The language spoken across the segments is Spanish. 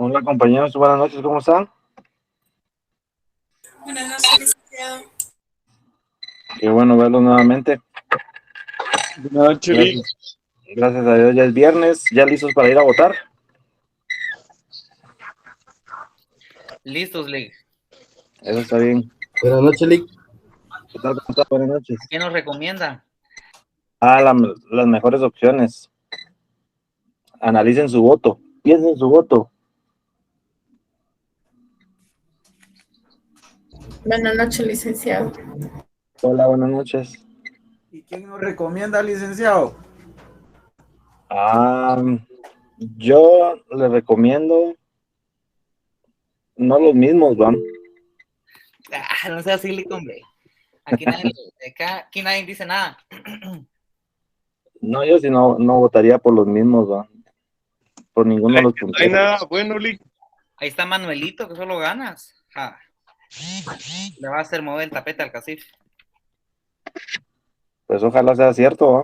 Hola compañeros, buenas noches, ¿cómo están? Buenas noches, licenciado. Qué bueno verlos nuevamente. Buenas noches, Lick. Gracias a Dios, ya es viernes, ya listos para ir a votar. Listos, Lick. Eso está bien. Buenas noches, Lick. ¿Qué tal? ¿Cómo están? Buenas noches. ¿Qué nos recomienda? Las mejores opciones. Analicen su voto, piensen su voto. Buenas noches, licenciado. Hola, buenas noches. ¿Y quién nos recomienda, licenciado? Yo les recomiendo no los mismos, ¿va? No sea así, Lick, hombre. Aquí nadie dice nada. No, yo sí no votaría por los mismos, ¿va? Por ninguno de los No hay punteros. nada bueno, Lick. Ahí está Manuelito, que solo ganas. Le va a hacer mover el tapete al cacife. Pues ojalá sea cierto, ¿va?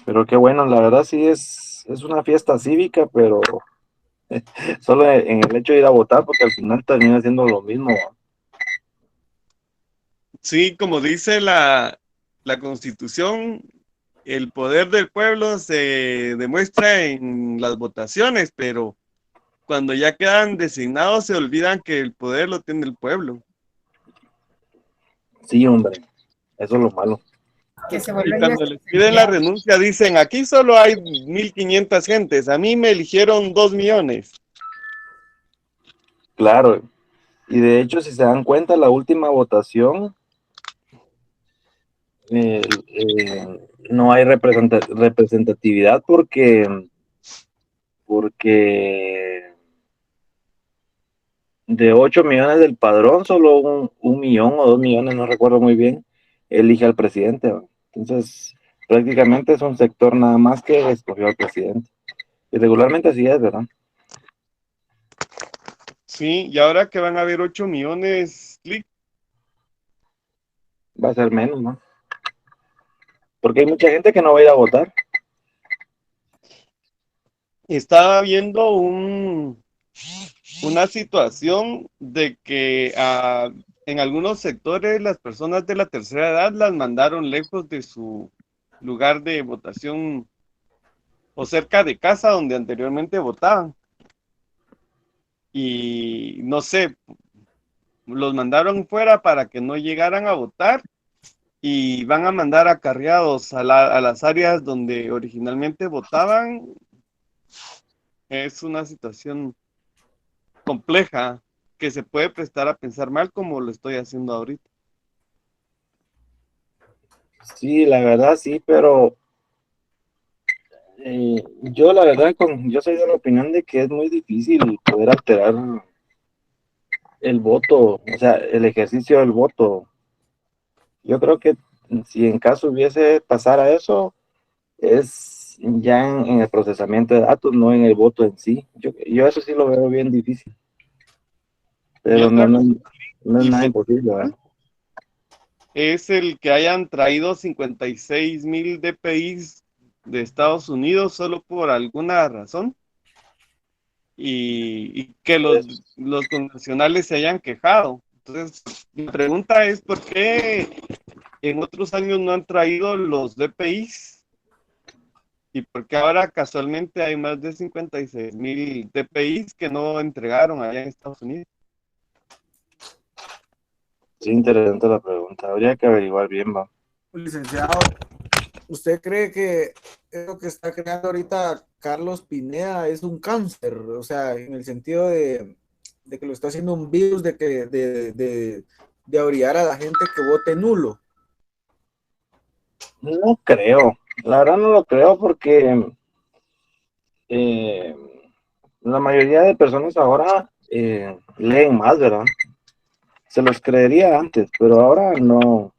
Pero qué bueno, la verdad sí es una fiesta cívica, pero solo en el hecho de ir a votar, porque al final termina siendo lo mismo. Sí, como dice la Constitución, el poder del pueblo se demuestra en las votaciones, pero cuando ya quedan designados se olvidan que el poder lo tiene el pueblo. Sí, hombre, eso es lo malo. Que se Y vuelven cuando les piden la renuncia dicen, aquí solo hay 1,500 gentes, a mí me eligieron 2 millones. Claro, y de hecho, si se dan cuenta, la última votación no hay representatividad porque de 8 millones del padrón, solo un millón o 2 millones, no recuerdo muy bien, elige al presidente, ¿va? Entonces, prácticamente es un sector nada más que escogió al presidente. Y regularmente así es, ¿verdad? Sí, y ahora que van a haber 8 millones, Lick, Va a ser menos, ¿no? Porque hay mucha gente que no va a ir a votar. estaba viendo una situación de que en algunos sectores las personas de la tercera edad las mandaron lejos de su lugar de votación o cerca de casa donde anteriormente votaban. Y no sé, los mandaron fuera para que no llegaran a votar y van a mandar acarreados a las áreas donde originalmente votaban. Es una situación compleja que se puede prestar a pensar mal como lo estoy haciendo ahorita. Sí, la verdad sí, pero yo la verdad yo soy de la opinión de que es muy difícil poder alterar el voto, o sea, el ejercicio del voto. Yo creo que si en caso hubiese pasara eso, es ya en el procesamiento de datos, no en el voto en sí. Yo eso sí lo veo bien difícil, Y pero otra no es nada imposible, ¿verdad? hipotética es el que hayan traído 56,000 DPIs de Estados Unidos solo por alguna razón y que los connacionales se hayan quejado. Entonces, mi pregunta es, ¿por qué en otros años no han traído los DPIs? ¿Y por qué ahora casualmente hay más de 56,000 DPIs que no entregaron allá en Estados Unidos? Sí, interesante la pregunta. Habría que averiguar bien, va. Licenciado, ¿usted cree que lo que está creando ahorita Carlos Pineda es un cáncer? O sea, en el sentido de que lo está haciendo un virus de orillar a la gente que vote nulo. No creo, la verdad no lo creo porque eh, la mayoría de personas ahora leen más, ¿verdad? Se los creería antes, pero ahora no.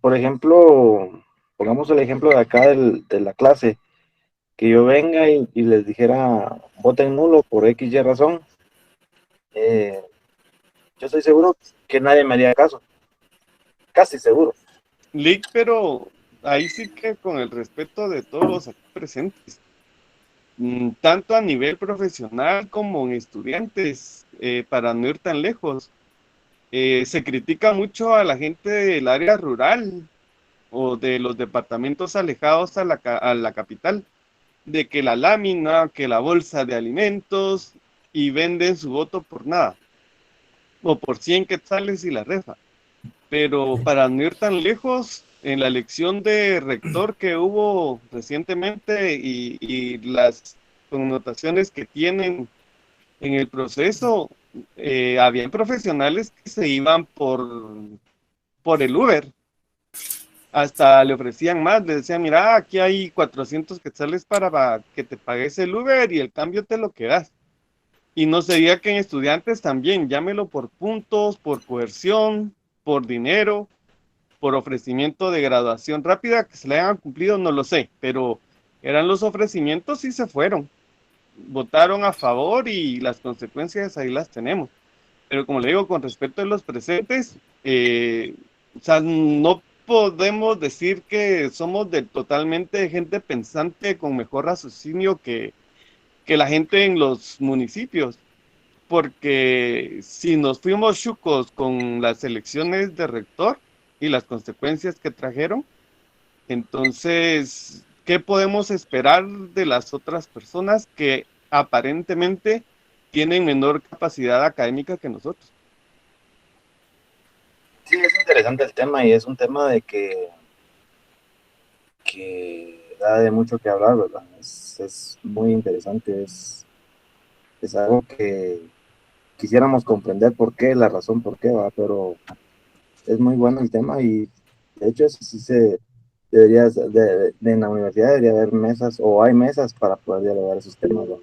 Por ejemplo, pongamos el ejemplo de acá de la clase, que yo venga y les dijera, voten nulo por X y razón, eh, yo estoy seguro que nadie me haría caso, casi seguro. Lick, pero ahí sí que con el respeto de todos los aquí presentes. tanto a nivel profesional como en estudiantes, para no ir tan lejos. Se critica mucho a la gente del área rural o de los departamentos alejados a la capital, de que la lámina, que la bolsa de alimentos, y venden su voto por nada, o por 100 quetzales y la refa. Pero para no ir tan lejos, en la elección de rector que hubo recientemente y las connotaciones que tienen en el proceso, habían profesionales que se iban por el Uber. Hasta le ofrecían más, le decían, mira, aquí hay 400 quetzales para que te pagues el Uber y el cambio te lo quedas. Y no se diga que en estudiantes también, llámelo por puntos, por coerción, por dinero, por ofrecimiento de graduación rápida, que se le hayan cumplido, no lo sé, pero eran los ofrecimientos y se fueron. Votaron a favor y las consecuencias ahí las tenemos. Pero como le digo, con respecto a los presentes, o sea, no podemos decir que somos totalmente gente pensante con mejor raciocinio que la gente en los municipios, porque si nos fuimos chucos con las elecciones de rector y las consecuencias que trajeron, entonces, ¿qué podemos esperar de las otras personas que aparentemente tienen menor capacidad académica que nosotros? Sí, es interesante el tema y es un tema de que da de mucho que hablar, ¿verdad? Es muy interesante, es algo que quisiéramos comprender por qué, la razón por qué, va, pero es muy bueno el tema y de hecho eso sí se debería, en la universidad debería haber mesas o hay mesas para poder dialogar esos temas, ¿va?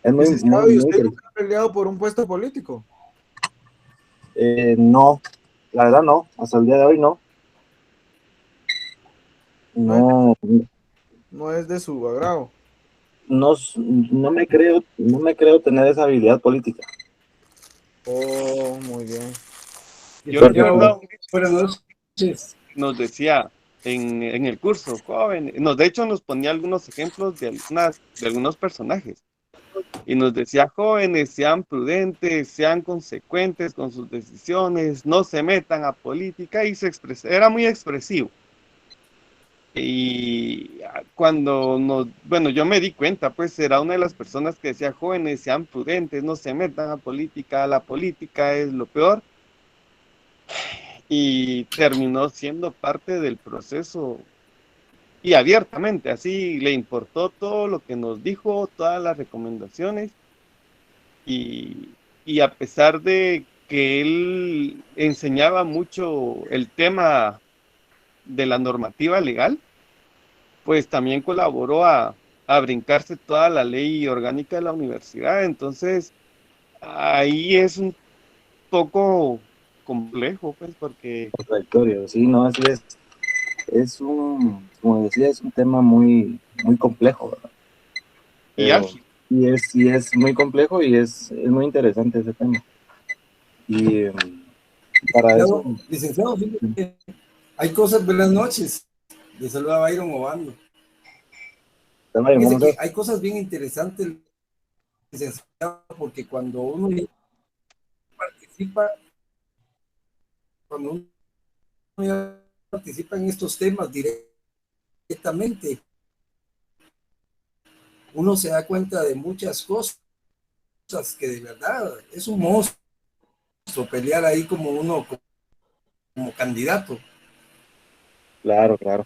Es muy, muy, Licenciado, ¿y muy usted interesante. nunca ha peleado por un puesto político? No, la verdad no, hasta el día de hoy no. No es, No, no es de su agrado. no me creo tener esa habilidad política. Oh, muy bien. Yo recuerdo Buenas noches. nos decía en el curso, joven, de hecho nos ponía algunos ejemplos de algunos personajes y nos decía, jóvenes, sean prudentes, sean consecuentes con sus decisiones, no se metan a política, y era muy expresivo. Y cuando bueno, yo me di cuenta, pues era una de las personas que decía, jóvenes, sean prudentes, no se metan a política, la política es lo peor. Y terminó siendo parte del proceso y abiertamente, así le importó todo lo que nos dijo, todas las recomendaciones, y, y a pesar de que él enseñaba mucho el tema de la normativa legal, pues también colaboró a brincarse toda la ley orgánica de la universidad. Entonces ahí es un poco complejo, pues, porque Contradictorio, sí, no, así es como decía, es un tema muy, muy complejo, ¿verdad? y Pero ágil. sí es muy complejo y es muy interesante ese tema. Y para eso, Licenciado, fíjate, hay cosas, buenas noches. Le saluda Byron Obando. Fíjese vamos a que hay cosas bien interesantes, licenciado, porque cuando uno participa, cuando uno participa en estos temas directamente, uno se da cuenta de muchas cosas que de verdad es un monstruo pelear ahí como uno, como candidato. Claro, claro.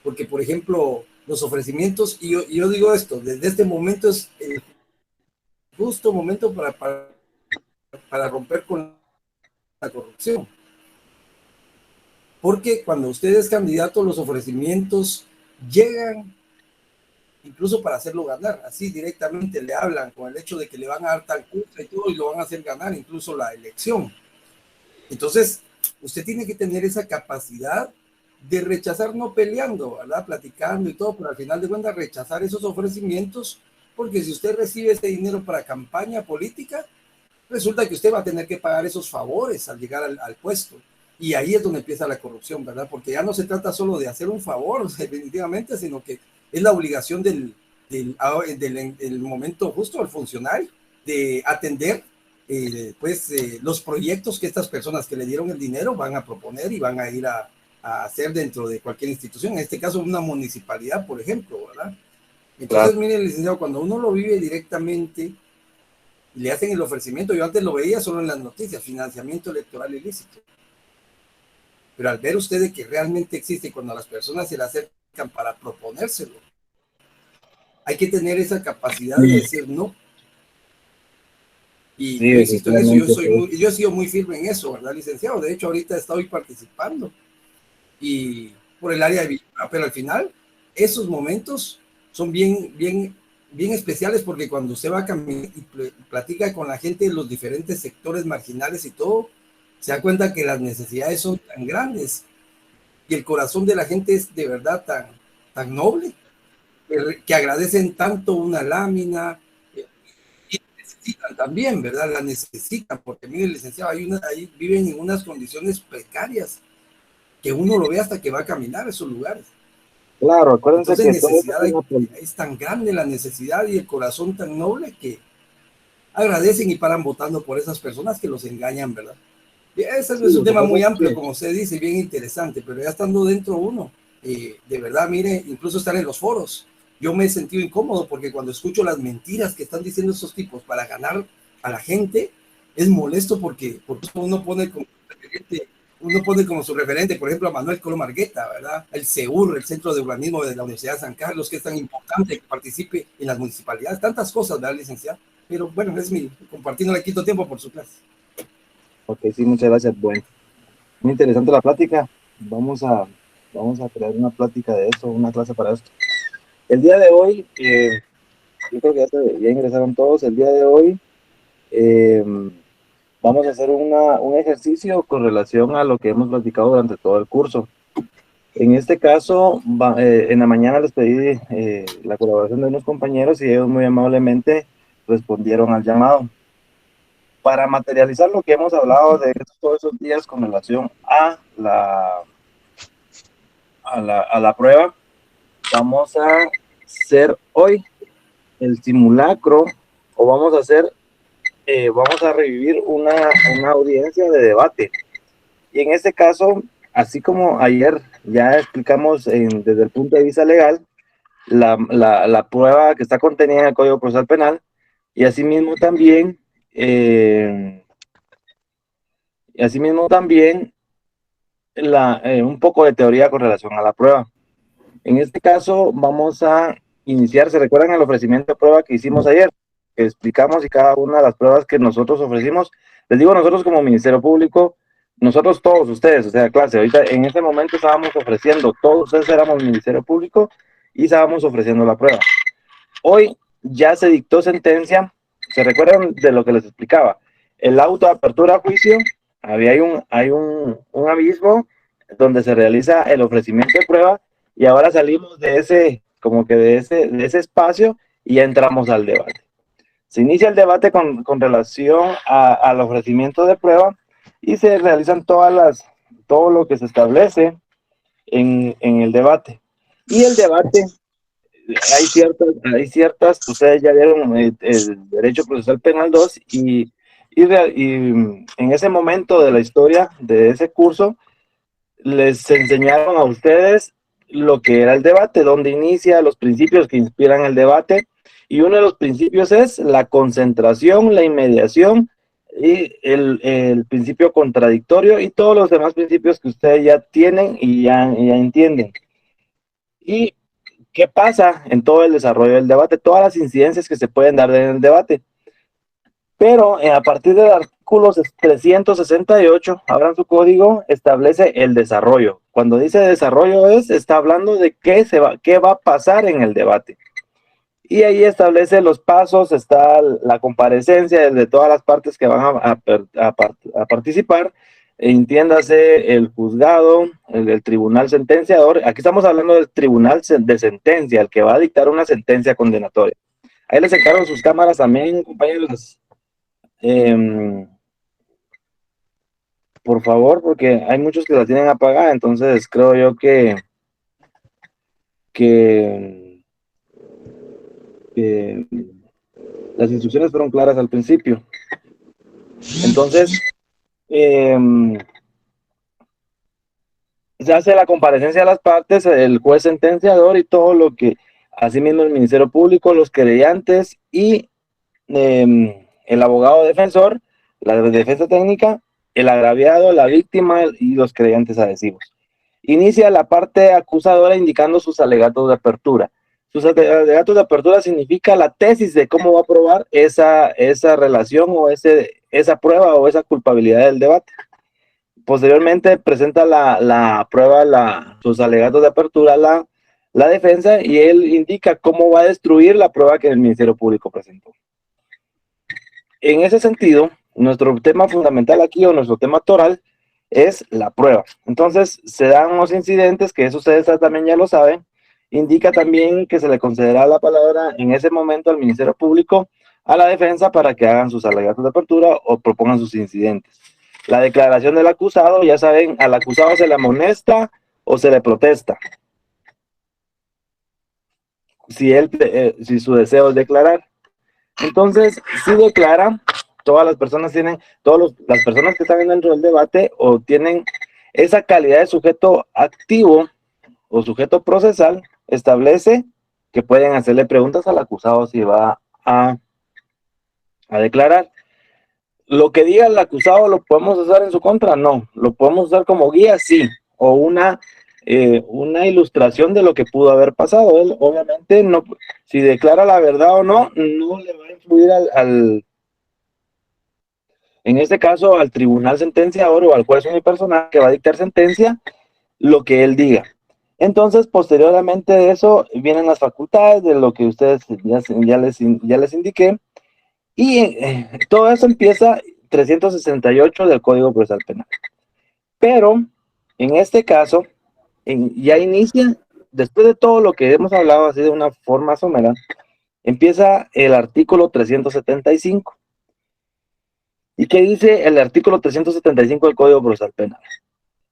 Porque, por ejemplo, los ofrecimientos, y yo digo esto, desde este momento es el justo momento para romper con la corrupción. Porque cuando usted es candidato, los ofrecimientos llegan incluso para hacerlo ganar. Así directamente le hablan con el hecho de que le van a dar tal cosa y todo, y lo van a hacer ganar incluso la elección. Entonces, usted tiene que tener esa capacidad de rechazar, no peleando, ¿verdad? Platicando y todo, pero al final de cuentas rechazar esos ofrecimientos, porque si usted recibe ese dinero para campaña política, resulta que usted va a tener que pagar esos favores al llegar al puesto. Y ahí es donde empieza la corrupción, ¿verdad? Porque ya no se trata solo de hacer un favor, definitivamente, sino que es la obligación del momento justo al funcionario, de atender los proyectos que estas personas que le dieron el dinero van a proponer y van a ir a hacer dentro de cualquier institución, en este caso una municipalidad, por ejemplo, ¿verdad? Entonces, Claro. mire, licenciado, cuando uno lo vive directamente, le hacen el ofrecimiento, yo antes lo veía solo en las noticias, financiamiento electoral ilícito. Pero al ver ustedes que realmente existe, cuando las personas se le acercan para proponérselo, hay que tener esa capacidad de decir no. Y Sí, yo insisto en eso, definitivamente, sí. yo he sido muy firme en eso, ¿verdad, licenciado? De hecho, ahorita estoy participando y por el área de Villalba, pero al final, esos momentos son bien especiales porque cuando usted va a caminar y platica con la gente de los diferentes sectores marginales y todo, se da cuenta que las necesidades son tan grandes y el corazón de la gente es de verdad tan noble que agradecen tanto una lámina y necesitan también, ¿verdad? La necesitan porque, mire, licenciado, ahí viven en unas condiciones precarias que uno lo ve hasta que va a caminar a esos lugares. Claro, acuérdense Entonces, que todo eso necesidad, es tan grande la necesidad y el corazón tan noble que agradecen y paran votando por esas personas que los engañan, ¿verdad? Y ese sí, es un por tema supuesto muy amplio, que como usted dice, bien interesante, pero ya estando dentro uno, de verdad, mire, incluso estar en los foros, yo me he sentido incómodo porque cuando escucho las mentiras que están diciendo esos tipos para ganar a la gente, es molesto porque uno pone como su referente, por ejemplo, a Manuel Colo Margueta, ¿verdad? El CEUR, el Centro de Urbanismo de la Universidad de San Carlos, que es tan importante que participe en las municipalidades, tantas cosas, ¿verdad, licenciado? Pero bueno, compartiendo le quito tiempo por su clase. Ok, sí, muchas gracias. Bueno, muy interesante la plática. Vamos a crear una plática de eso, una clase para esto. El día de hoy, yo creo que ya ingresaron todos. El día de hoy eh, vamos a hacer un ejercicio con relación a lo que hemos platicado durante todo el curso. En este caso, en la mañana les pedí la colaboración de unos compañeros y ellos muy amablemente respondieron al llamado. Para materializar lo que hemos hablado de todos esos días con relación a la prueba, vamos a hacer hoy el simulacro o vamos a revivir una audiencia de debate. Y en este caso, así como ayer ya explicamos desde el punto de vista legal, la prueba que está contenida en el Código Procesal Penal, y asimismo también un poco de teoría con relación a la prueba. En este caso vamos a iniciar, ¿se recuerdan el ofrecimiento de prueba que hicimos ayer? Que explicamos y cada una de las pruebas que nosotros ofrecimos, les digo nosotros como Ministerio Público, nosotros todos ustedes, o sea, clase, ahorita en este momento estábamos ofreciendo, todos ustedes éramos Ministerio Público y estábamos ofreciendo la prueba. Hoy ya se dictó sentencia, ¿se recuerdan de lo que les explicaba? El auto de apertura a juicio, hay un abismo donde se realiza el ofrecimiento de prueba y ahora salimos de ese espacio y ya entramos al debate. Se inicia el debate con relación al ofrecimiento de prueba y se realizan todo lo que se establece en el debate. Y el debate, hay ciertas, ustedes ya vieron el Derecho Procesal Penal 2 y en ese momento de la historia de ese curso, les enseñaron a ustedes lo que era el debate, dónde inicia, los principios que inspiran el debate, y uno de los principios es la concentración, la inmediación y el principio contradictorio y todos los demás principios que ustedes ya tienen y ya entienden. ¿Y qué pasa en todo el desarrollo del debate? Todas las incidencias que se pueden dar en el debate. Pero a partir del artículo 368, abran su código, establece el desarrollo. Cuando dice desarrollo está hablando de qué va a pasar en el debate. Y ahí establece los pasos, está la comparecencia de todas las partes que van a participar, entiéndase el juzgado, el tribunal sentenciador. Aquí estamos hablando del tribunal de sentencia, el que va a dictar una sentencia condenatoria. Ahí les encargo sus cámaras también, compañeros. Por favor, porque hay muchos que la tienen apagada, entonces creo yo que las instrucciones fueron claras al principio. Entonces, se hace la comparecencia de las partes, el juez sentenciador y todo lo que, asimismo el Ministerio Público, los querellantes y el abogado defensor, la defensa técnica, el agraviado, la víctima y los querellantes adhesivos. Inicia la parte acusadora indicando sus alegatos de apertura. Sus alegatos de apertura significa la tesis de cómo va a probar esa relación o esa prueba o esa culpabilidad del debate. Posteriormente presenta la prueba, sus alegatos de apertura la defensa, y él indica cómo va a destruir la prueba que el Ministerio Público presentó. En ese sentido, nuestro tema fundamental aquí, o nuestro tema toral, es la prueba. Entonces, se dan unos incidentes, que eso ustedes también ya lo saben. Indica también que se le concederá la palabra en ese momento al Ministerio Público, a la defensa, para que hagan sus alegatos de apertura o propongan sus incidentes. La declaración del acusado, ya saben, al acusado se le amonesta o se le protesta. Si su deseo es declarar. Entonces, si declara, todas las personas las personas que están dentro del debate o tienen esa calidad de sujeto activo o sujeto procesal, establece que pueden hacerle preguntas al acusado si va a declarar. Lo que diga el acusado, ¿lo podemos usar en su contra? No. ¿Lo podemos usar como guía? Sí. O una ilustración de lo que pudo haber pasado. Él, obviamente, no, si declara la verdad o no, no le va a influir en este caso, al tribunal sentenciador o al juez unipersonal que va a dictar sentencia, lo que él diga. Entonces, posteriormente de eso, vienen las facultades de lo que ustedes ya les indiqué. Y todo eso empieza 368 del Código Procesal Penal. Pero, en este caso, ya inicia, después de todo lo que hemos hablado así de una forma somera, empieza el artículo 375. ¿Y qué dice el artículo 375 del Código Procesal Penal?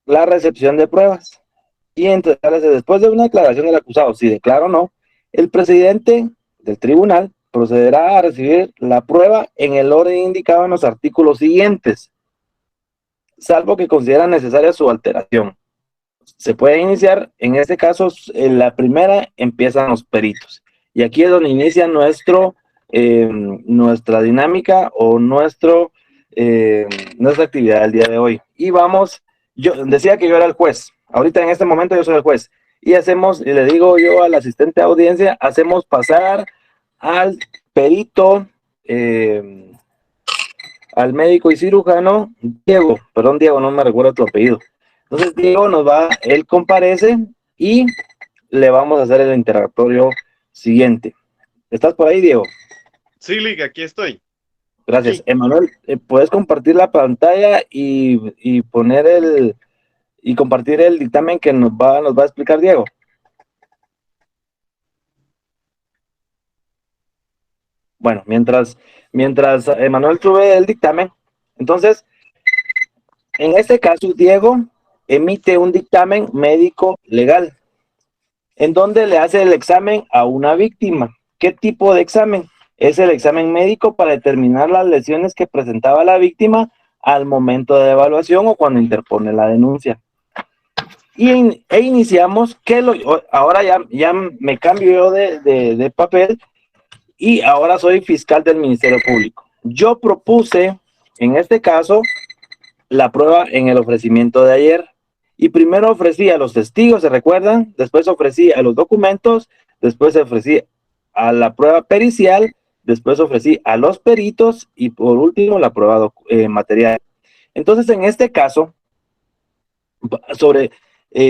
La recepción de pruebas. Y entonces, después de una declaración del acusado, si declara o no, el presidente del tribunal procederá a recibir la prueba en el orden indicado en los artículos siguientes, salvo que considera necesaria su alteración. Se puede iniciar, en este caso, en la primera empiezan los peritos. Y aquí es donde inicia nuestra dinámica o nuestra actividad del día de hoy. Y vamos, yo decía que yo era el juez. Ahorita en este momento yo soy el juez. Y le digo yo al asistente de audiencia, hacemos pasar al perito, al médico y cirujano, Diego, no me recuerdo tu apellido. Entonces Diego él comparece y le vamos a hacer el interrogatorio siguiente. ¿Estás por ahí, Diego? Sí, Liga, aquí estoy. Gracias. Sí. Emanuel, ¿puedes compartir la pantalla y compartir el dictamen que nos va a explicar Diego? Bueno, mientras Emanuel sube el dictamen, entonces, en este caso, Diego emite un dictamen médico legal, en donde le hace el examen a una víctima. ¿Qué tipo de examen? Es el examen médico para determinar las lesiones que presentaba la víctima al momento de evaluación o cuando interpone la denuncia. E iniciamos, ahora ya me cambio yo de papel, y ahora soy fiscal del Ministerio Público. Yo propuse, en este caso, la prueba en el ofrecimiento de ayer. Y primero ofrecí a los testigos, ¿se recuerdan? Después ofrecí a los documentos, después ofrecí a la prueba pericial, después ofrecí a los peritos y por último la prueba material. Entonces, en este caso,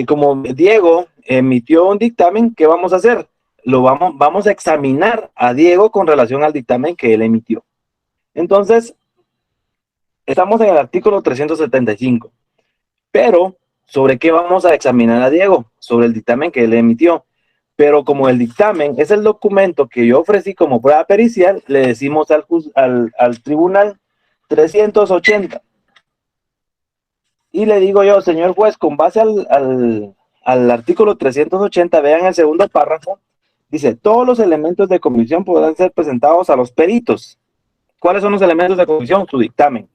como Diego emitió un dictamen, ¿qué vamos a hacer? Vamos a examinar a Diego con relación al dictamen que él emitió. Entonces, estamos en el artículo 375. Pero, ¿sobre qué vamos a examinar a Diego? Sobre el dictamen que él emitió. Pero como el dictamen es el documento que yo ofrecí como prueba pericial, le decimos al tribunal 380. Y le digo yo, señor juez, con base al artículo 380, vean el segundo párrafo, Dice, todos los elementos de convicción podrán ser presentados a los peritos. ¿Cuáles son los elementos de convicción? Su dictamen.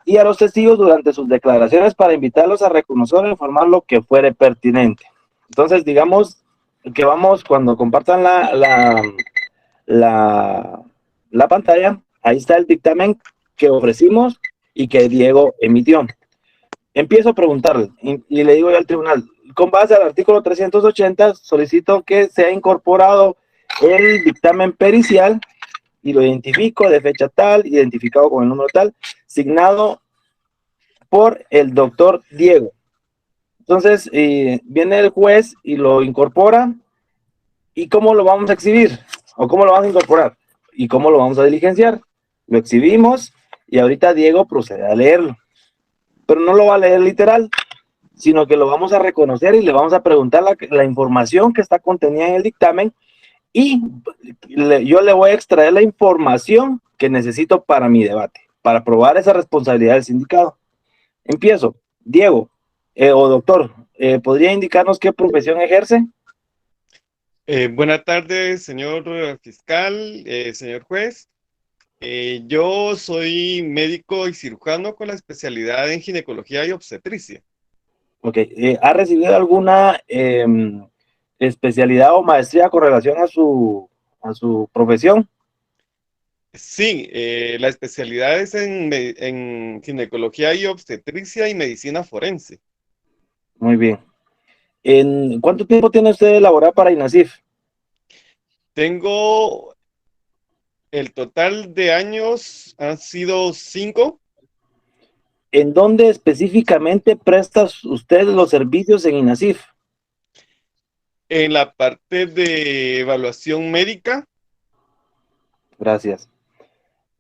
Y a los testigos durante sus declaraciones para invitarlos a reconocer o informar lo que fuere pertinente. Entonces, digamos que vamos, cuando compartan la pantalla, ahí está el dictamen que ofrecimos y que Diego emitió. Empiezo a preguntarle y le digo yo al tribunal, con base al artículo 380, solicito que sea incorporado el dictamen pericial y lo identifico de fecha tal, identificado con el número tal, signado por el doctor Diego. Entonces, viene el juez y lo incorpora. ¿Y cómo lo vamos a exhibir? ¿O cómo lo vamos a incorporar? ¿Y cómo lo vamos a diligenciar? Lo exhibimos y ahorita Diego procede a leerlo. Pero no lo va a leer literal, sino que lo vamos a reconocer y le vamos a preguntar la información que está contenida en el dictamen y yo le voy a extraer la información que necesito para mi debate, para probar esa responsabilidad del sindicado. Empiezo. Diego, o doctor, ¿podría indicarnos qué profesión ejerce? Buenas tardes, señor fiscal, señor juez. Yo soy médico y cirujano con la especialidad en ginecología y obstetricia. Ok, ¿ha recibido alguna especialidad o maestría con relación a su profesión? Sí, la especialidad es en ginecología y obstetricia y medicina forense. Muy bien. ¿En cuánto tiempo tiene usted de laborar para INASIF? Tengo el total de años, han sido 5. ¿En dónde específicamente presta usted los servicios en INASIF? En la parte de evaluación médica. Gracias.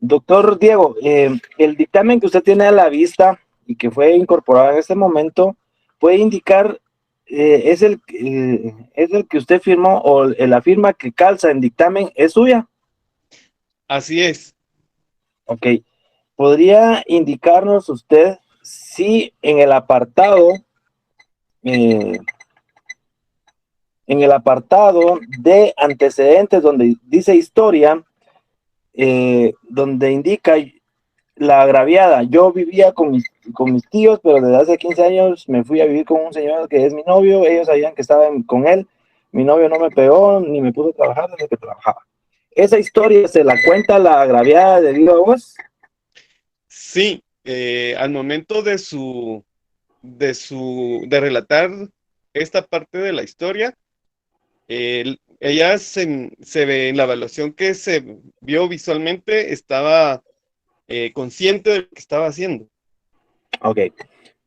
Doctor Diego, el dictamen que usted tiene a la vista y que fue incorporado en este momento, puede indicar, es el que usted firmó o la firma que calza en dictamen es suya. Así es. Ok. ¿Podría indicarnos usted si en el apartado de antecedentes donde dice historia, donde indica la agraviada, yo vivía con mis tíos, pero desde hace 15 años me fui a vivir con un señor que es mi novio, ellos sabían que estaba con él, mi novio no me pegó ni me pudo trabajar desde que trabajaba. ¿Esa historia se la cuenta la agraviada de viva voz? Sí, al momento de relatar esta parte de la historia, ella se ve en la evaluación que se vio visualmente, estaba consciente de lo que estaba haciendo. Ok.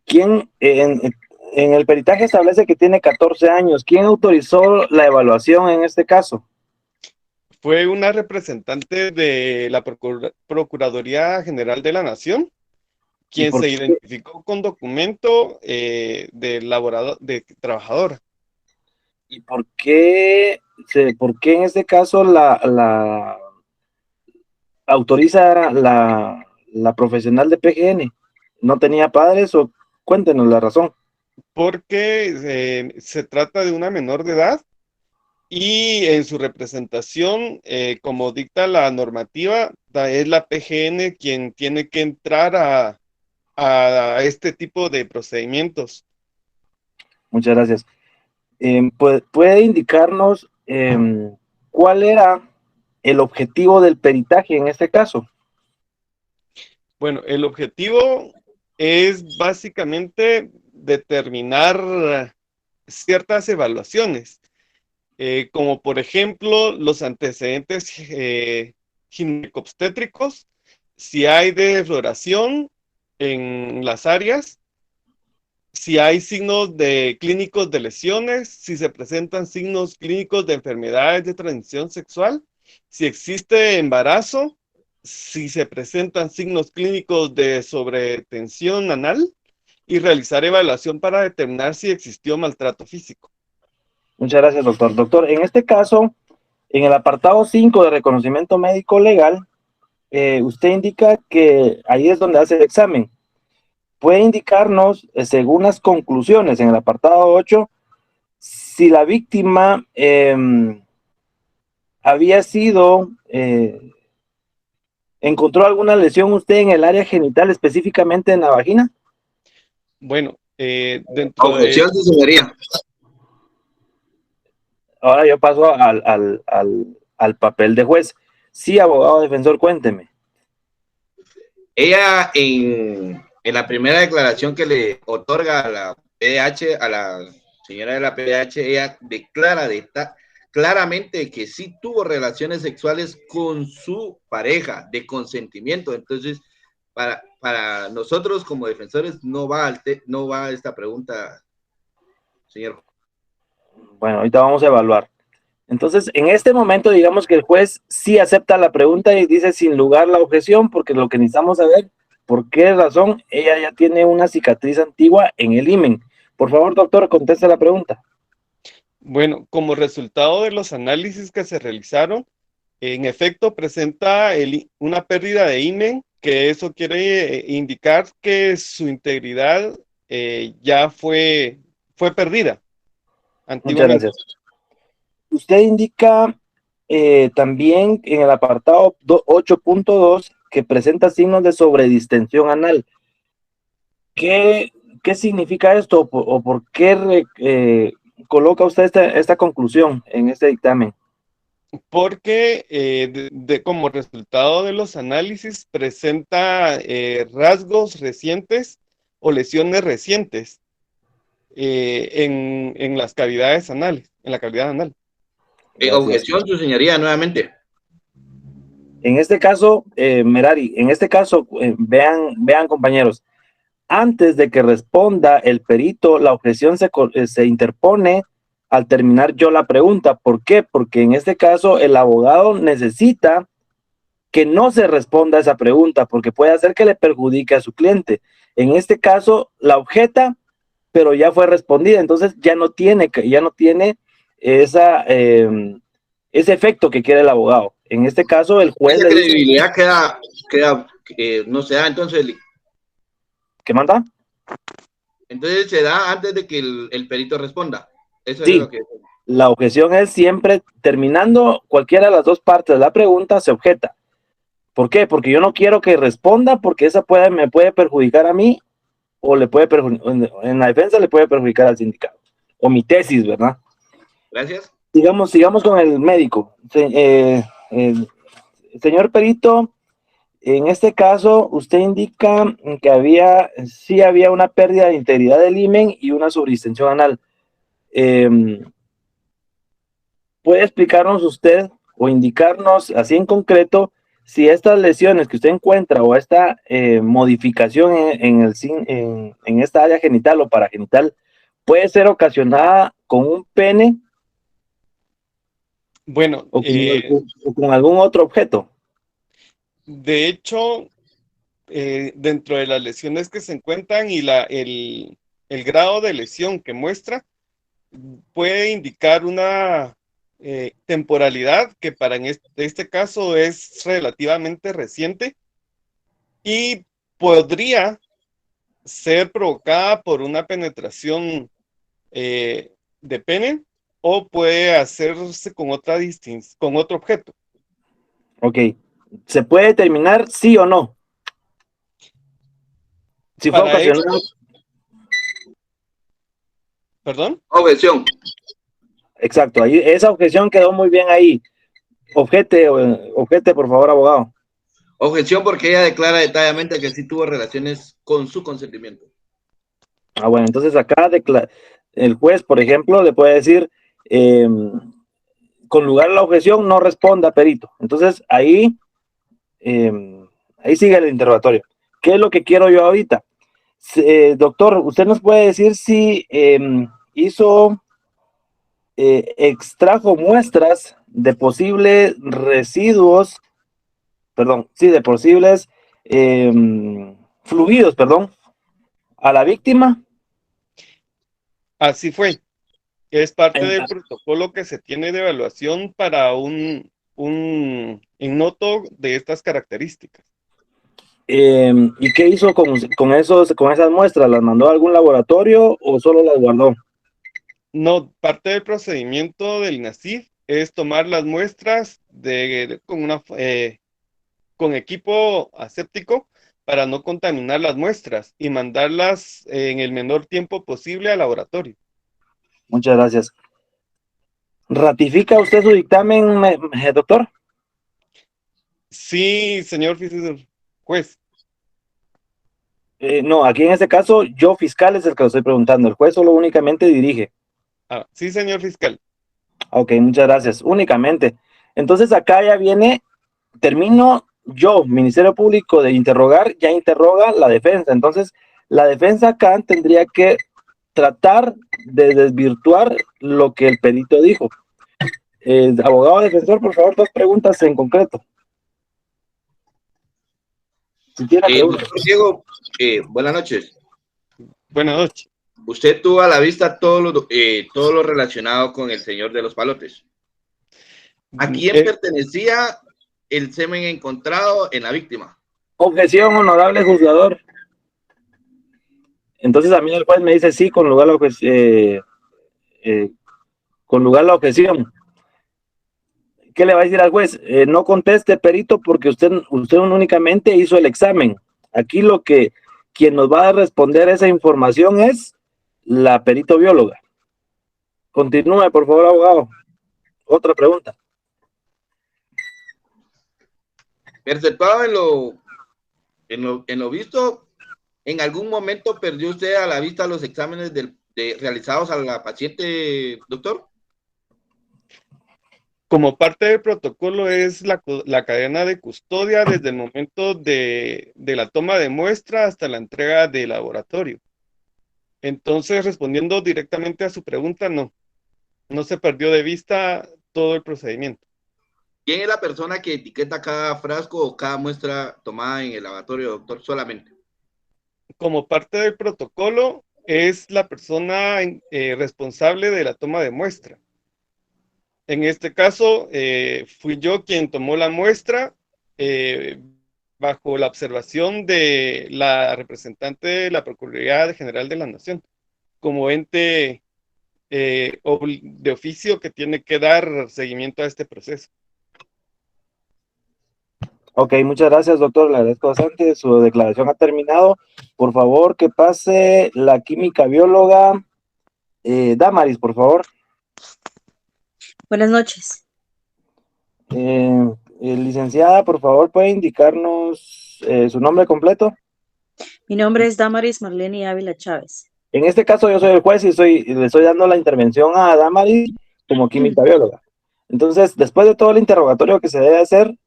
¿Quién en el peritaje establece que tiene 14 años? ¿Quién autorizó la evaluación en este caso? Fue una representante de la Procuraduría General de la Nación, quien se identificó con documento de trabajadora. ¿Y por qué en este caso la autoriza la profesional de PGN? ¿No tenía padres o cuéntenos la razón? Porque se trata de una menor de edad y en su representación, como dicta la normativa, es la PGN quien tiene que entrar a este tipo de procedimientos. Muchas gracias. ¿Puede indicarnos cuál era el objetivo del peritaje en este caso? Bueno, el objetivo es básicamente determinar ciertas evaluaciones, como por ejemplo los antecedentes ginecobstétricos, si hay defloración en las áreas, si hay signos clínicos de lesiones, si se presentan signos clínicos de enfermedades de transmisión sexual, si existe embarazo, si se presentan signos clínicos de sobretensión anal y realizar evaluación para determinar si existió maltrato físico. Muchas gracias, doctor. Doctor, en este caso, en el apartado 5 de reconocimiento médico legal, usted indica que ahí es donde hace el examen. ¿Puede indicarnos, según las conclusiones en el apartado 8, si la víctima había sido, ¿encontró alguna lesión usted en el área genital, específicamente en la vagina? Bueno, dentro de... Objeción, su señoría. Ahora yo paso al papel de juez. Sí, abogado defensor, cuénteme. Ella en la primera declaración que le otorga a la PDH, a la señora de la PDH, ella declara claramente que sí tuvo relaciones sexuales con su pareja de consentimiento. Entonces, para nosotros como defensores no va esta pregunta, señor. Bueno, ahorita vamos a evaluar. Entonces, en este momento, digamos que el juez sí acepta la pregunta y dice sin lugar la objeción, porque lo que necesitamos saber, por qué razón ella ya tiene una cicatriz antigua en el himen. Por favor, doctor, conteste la pregunta. Bueno, como resultado de los análisis que se realizaron, en efecto presenta una pérdida de himen, que eso quiere indicar que su integridad ya fue perdida Muchas antiguamente. gracias. Usted indica también en el apartado 8.2 que presenta signos de sobredistensión anal. ¿Qué significa esto o por qué coloca usted esta conclusión en este dictamen? Porque como resultado de los análisis presenta rasgos recientes o lesiones recientes en las cavidades anales, en la cavidad anal. Objeción, su señoría, nuevamente. En este caso, Merari, en este caso, vean compañeros, antes de que responda el perito, la objeción se interpone al terminar yo la pregunta. ¿Por qué? Porque en este caso el abogado necesita que no se responda esa pregunta, porque puede hacer que le perjudique a su cliente. En este caso, la objeta, pero ya fue respondida, entonces ya no tiene ese efecto que quiere el abogado. En este caso, el juez Esa le dice, credibilidad no se da, entonces, ¿qué manda? entonces se da antes de que el perito responda. Eso Sí. es lo que... La objeción es siempre, terminando cualquiera de las dos partes de la pregunta, se objeta. ¿Por qué? Porque yo no quiero que responda, porque esa me puede perjudicar a mí, o en la defensa le puede perjudicar al sindicato. O mi tesis, ¿verdad? Gracias. Sigamos con el médico. Señor perito, en este caso, usted indica que sí había una pérdida de integridad del himen y una sobredistensión anal. ¿Puede explicarnos usted o indicarnos así en concreto si estas lesiones que usted encuentra o esta modificación en esta área genital o paragenital puede ser ocasionada con un pene Bueno, o con algún otro objeto? de hecho, dentro de las lesiones que se encuentran y el grado de lesión que muestra, puede indicar una temporalidad que para este caso es relativamente reciente y podría ser provocada por una penetración de pene o puede hacerse con con otro objeto. Ok. ¿Se puede determinar sí o no? Si fue Para ocasionado. ¿Perdón? Objeción. Exacto, ahí, esa objeción quedó muy bien ahí. Objete, por favor, abogado. Objeción porque ella declara detalladamente que sí tuvo relaciones con su consentimiento. Ah, bueno, entonces acá el juez, por ejemplo, le puede decir, con lugar a la objeción, no responda, perito. Entonces ahí sigue el interrogatorio. ¿Qué es lo que quiero yo ahorita? Doctor, ¿usted nos puede decir si extrajo muestras de posibles residuos, de posibles fluidos, a la víctima? Así fue. Es parte del protocolo que se tiene de evaluación para un ignoto de estas características. ¿Y qué hizo con esas muestras? ¿Las mandó a algún laboratorio o solo las guardó? No, parte del procedimiento del INASIF es tomar las muestras con equipo aséptico para no contaminar las muestras y mandarlas en el menor tiempo posible al laboratorio. Muchas gracias. ¿Ratifica usted su dictamen, doctor? Sí, señor juez. No, aquí en este caso, yo fiscal es el que lo estoy preguntando. El juez solo únicamente dirige. Sí, señor fiscal. Ok, muchas gracias. Únicamente. Entonces acá ya viene, termino yo, Ministerio Público, de interrogar, ya interroga la defensa. Entonces, la defensa acá tendría que tratar de desvirtuar lo que el perito dijo. Abogado defensor, por favor, 2 preguntas en concreto. Si quiere preguntar. Doctor Diego, buenas noches. Buenas noches. Usted tuvo a la vista todo lo relacionado con el señor de los palotes. ¿A quién pertenecía el semen encontrado en la víctima? Objeción, honorable juzgador. Entonces a mí el juez me dice sí, con lugar la objeción. ¿Qué le va a decir al juez? No conteste, perito, porque usted únicamente hizo el examen. Aquí quien nos va a responder esa información es la perito bióloga. Continúe, por favor, abogado. Otra pregunta. Perceptuado en lo visto, ¿en algún momento perdió usted a la vista los exámenes realizados a la paciente, doctor? Como parte del protocolo es la cadena de custodia desde el momento de la toma de muestra hasta la entrega de laboratorio. Entonces, respondiendo directamente a su pregunta, no se perdió de vista todo el procedimiento. ¿Quién es la persona que etiqueta cada frasco o cada muestra tomada en el laboratorio, doctor, solamente? Como parte del protocolo es la persona responsable de la toma de muestra. En este caso, fui yo quien tomó la muestra bajo la observación de la representante de la Procuraduría General de la Nación, como ente de oficio que tiene que dar seguimiento a este proceso. Ok, muchas gracias, doctor. Le agradezco bastante. Su declaración ha terminado. Por favor, que pase la química bióloga. Damaris, por favor. Buenas noches. Licenciada, por favor, ¿puede indicarnos su nombre completo? Mi nombre es Damaris Marlene Ávila Chávez. En este caso, yo soy el juez y le estoy dando la intervención a Damaris como química bióloga. Entonces, después de todo el interrogatorio que se debe hacer,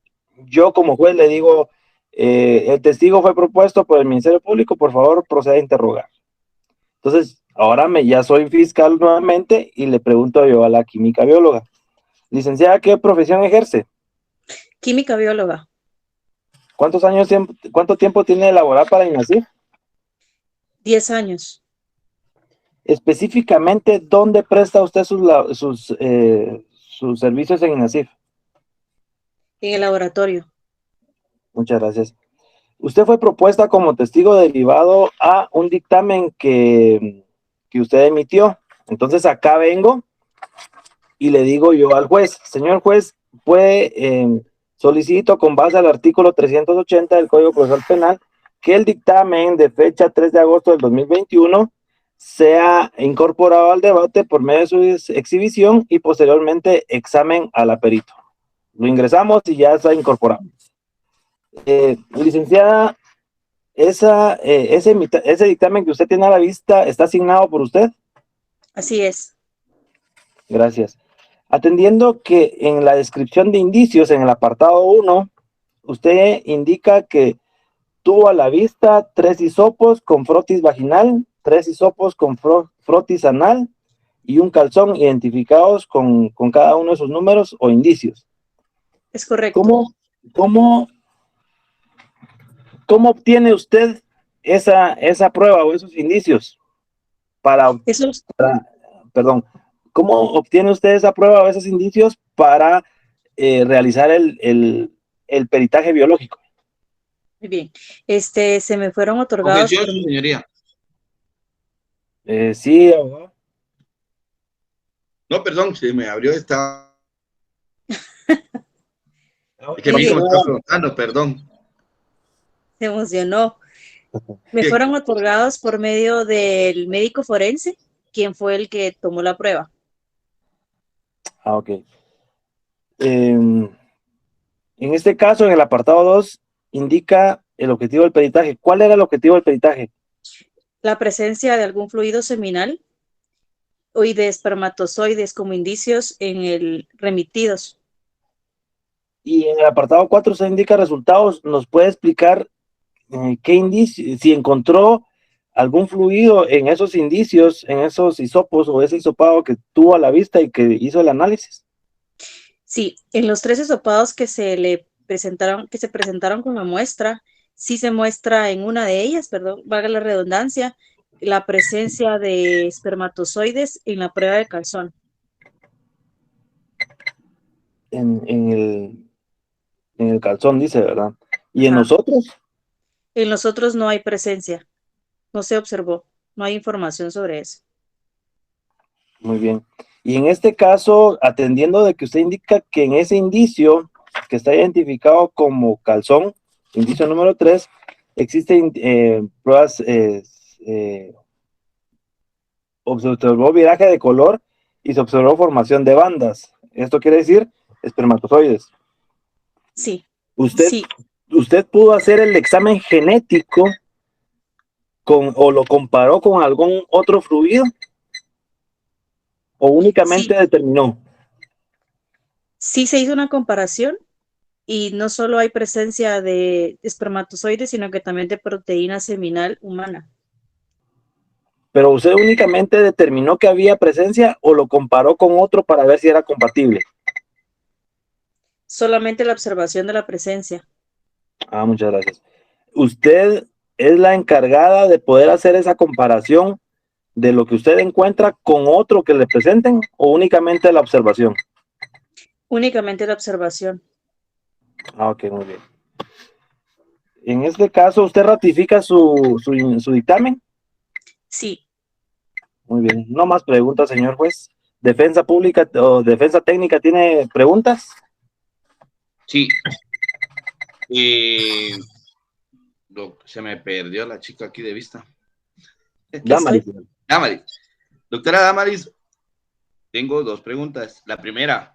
yo como juez le digo, el testigo fue propuesto por el Ministerio Público, por favor, proceda a interrogar. Entonces, ahora ya soy fiscal nuevamente y le pregunto yo a la química bióloga. Licenciada, ¿qué profesión ejerce? Química bióloga. ¿Cuánto tiempo tiene de laborar para INASIF? 10 años. Específicamente, ¿dónde presta usted sus servicios en INASIF? En el laboratorio. Muchas gracias. Usted fue propuesta como testigo derivado a un dictamen que usted emitió. Entonces acá vengo y le digo yo al juez, señor juez, solicito con base al artículo 380 del Código Procesal Penal que el dictamen de fecha 3 de agosto del 2021 sea incorporado al debate por medio de su exhibición y posteriormente examen a la perito. Lo ingresamos y ya está incorporado. Licenciada, ese dictamen que usted tiene a la vista está asignado por usted. Así es. Gracias. Atendiendo que en la descripción de indicios, en el apartado 1, usted indica que tuvo a la vista 3 hisopos con frotis vaginal, 3 hisopos con frotis anal y un calzón identificados con cada uno de sus números o indicios. Es correcto. ¿Cómo obtiene usted esa prueba o esos indicios? ¿Cómo obtiene usted esa prueba o esos indicios para realizar el peritaje biológico? Muy bien. Se me fueron otorgados. Objeción, señoría. Sí, abogado. No, perdón, se me abrió esta. Es que mi Mire, hijo me está preguntando, perdón. se emocionó. Me fueron otorgados por medio del médico forense, quien fue el que tomó la prueba. Ok. En este caso, en el apartado 2, indica el objetivo del peritaje. ¿Cuál era el objetivo del peritaje? La presencia de algún fluido seminal o de espermatozoides como indicios en el remitidos. Y en el apartado 4 se indica resultados. ¿Nos puede explicar qué indicio, si encontró algún fluido en esos indicios, en esos hisopos o ese hisopado que tuvo a la vista y que hizo el análisis? Sí, en los 3 hisopados que se presentaron con la muestra, sí se muestra en una de ellas, perdón, valga la redundancia, la presencia de espermatozoides en la prueba de calzón. En el calzón, dice, ¿verdad? ¿Y en Ajá. nosotros? En los otros no hay presencia, no se observó, no hay información sobre eso. Muy bien. Y en este caso, atendiendo de que usted indica que en ese indicio, que está identificado como calzón, indicio número 3, existen pruebas, se observó viraje de color y se observó formación de bandas. Esto quiere decir espermatozoides. Sí, ¿Usted, sí, usted pudo hacer el examen genético o lo comparó con algún otro fluido? ¿O únicamente sí, determinó? sí se hizo una comparación y no solo hay presencia de espermatozoides, sino que también de proteína seminal humana. Pero usted únicamente determinó que había presencia o lo comparó con otro para ver si era compatible. Solamente la observación de la presencia. Ah, muchas gracias. ¿Usted es la encargada de poder hacer esa comparación de lo que usted encuentra con otro que le presenten o únicamente la observación? Únicamente la observación. Ah, ok, muy bien. En este caso, ¿usted ratifica su dictamen? Sí, Muy bien. No más preguntas, señor juez. ¿Defensa pública o defensa técnica tiene preguntas? Sí. Se me perdió la chica aquí de vista. Damaris. Damaris. Doctora Damaris, tengo 2 preguntas. La primera,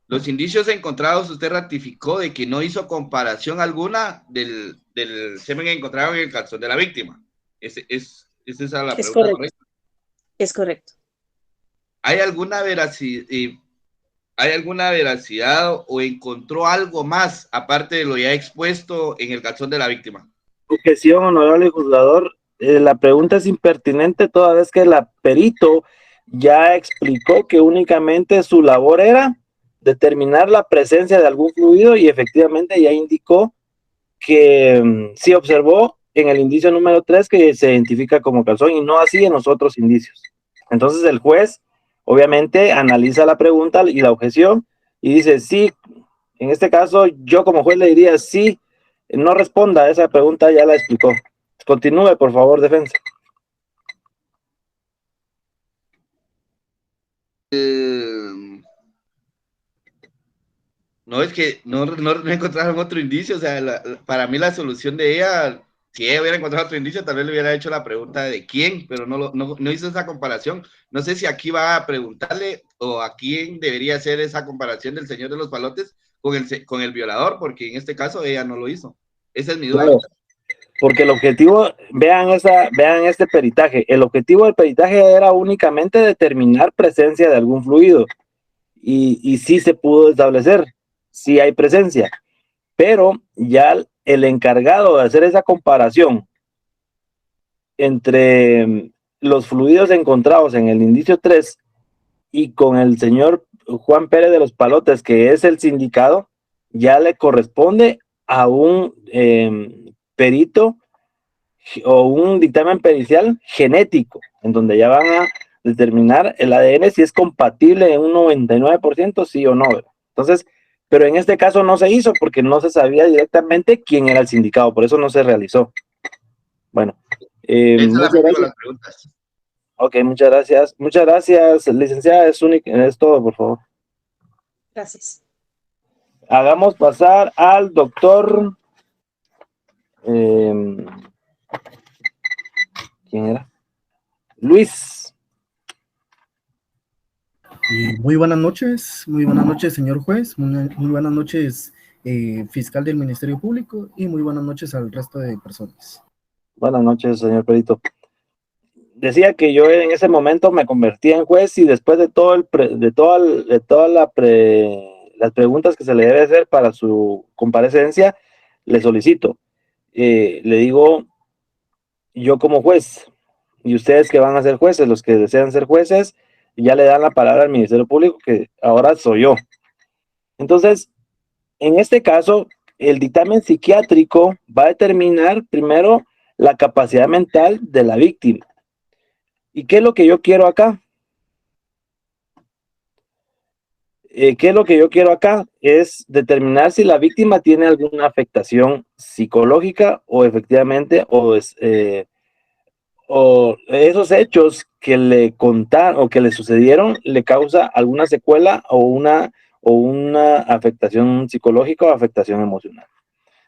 los indicios encontrados, ¿usted ratificó de que no hizo comparación alguna del semen encontrado en el calzón de la víctima? ¿Es esa la es pregunta correcto. correcta? Es correcto. ¿Hay alguna veracidad o encontró algo más aparte de lo ya expuesto en el calzón de la víctima? Objeción, honorable juzgador. La pregunta es impertinente toda vez que el perito ya explicó que únicamente su labor era determinar la presencia de algún fluido y efectivamente ya indicó que sí observó en el indicio número 3 que se identifica como calzón y no así en los otros indicios. Entonces el juez obviamente analiza la pregunta y la objeción y dice sí, en este caso yo como juez le diría sí, no responda a esa pregunta, ya la explicó. Continúe, por favor, defensa. No, es que no encontraron otro indicio. O sea, para mí la solución de ella, si ella hubiera encontrado otro indicio, tal vez le hubiera hecho la pregunta de quién, pero no hizo esa comparación. No sé si aquí va a preguntarle o a quién debería hacer esa comparación del señor de los palotes con el violador, porque en este caso ella no lo hizo. Esa es mi duda. Claro, porque el objetivo, vean este peritaje, el objetivo del peritaje era únicamente determinar presencia de algún fluido y sí se pudo establecer, sí hay presencia, pero ya el encargado de hacer esa comparación entre los fluidos encontrados en el indicio 3 y con el señor Juan Pérez de los Palotes, que es el sindicado, ya le corresponde a un perito o un dictamen pericial genético, en donde ya van a determinar el ADN si es compatible en un 99%, sí o no. Entonces, pero en este caso no se hizo porque no se sabía directamente quién era el sindicado, por eso no se realizó. Bueno, Esa es la las preguntas. Ok, muchas gracias. Muchas gracias, licenciada. Es todo, por favor. Gracias. Hagamos pasar al doctor. ¿Quién era? Luis. Muy buenas noches, señor juez, muy buenas noches, fiscal del Ministerio Público, y muy buenas noches al resto de personas. Buenas noches, señor perito. Decía que yo en ese momento me convertí en juez y después de todo las preguntas que se le debe hacer para su comparecencia, le solicito, le digo, yo como juez, y ustedes que van a ser jueces, los que desean ser jueces, ya le dan la palabra al Ministerio Público, que ahora soy yo. Entonces, en este caso, el dictamen psiquiátrico va a determinar primero la capacidad mental de la víctima. ¿Y qué es lo que yo quiero acá? ¿Qué es lo que yo quiero acá? Es determinar si la víctima tiene alguna afectación psicológica o efectivamente o esos hechos que le contaron o que le sucedieron le causa alguna secuela o una afectación psicológica o afectación emocional.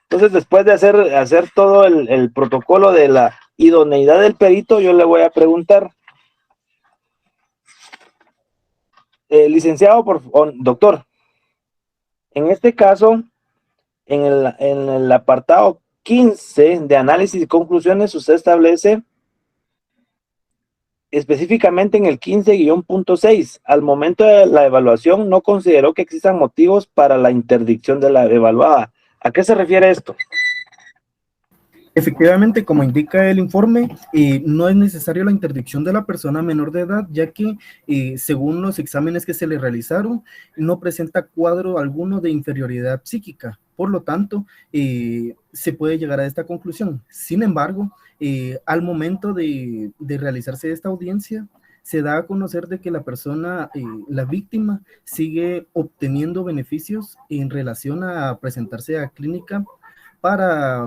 Entonces, después de hacer todo el protocolo de la idoneidad del perito, yo le voy a preguntar, licenciado, doctor, en este caso, en el apartado 15 de análisis y conclusiones, usted establece específicamente en el 15-.6, al momento de la evaluación no consideró que existan motivos para la interdicción de la evaluada. ¿A qué se refiere esto? Efectivamente, como indica el informe, no es necesario la interdicción de la persona menor de edad, ya que según los exámenes que se le realizaron, no presenta cuadro alguno de inferioridad psíquica. Por lo tanto, se puede llegar a esta conclusión. Sin embargo, al momento de realizarse esta audiencia, se da a conocer de que la persona, la víctima, sigue obteniendo beneficios en relación a presentarse a clínica para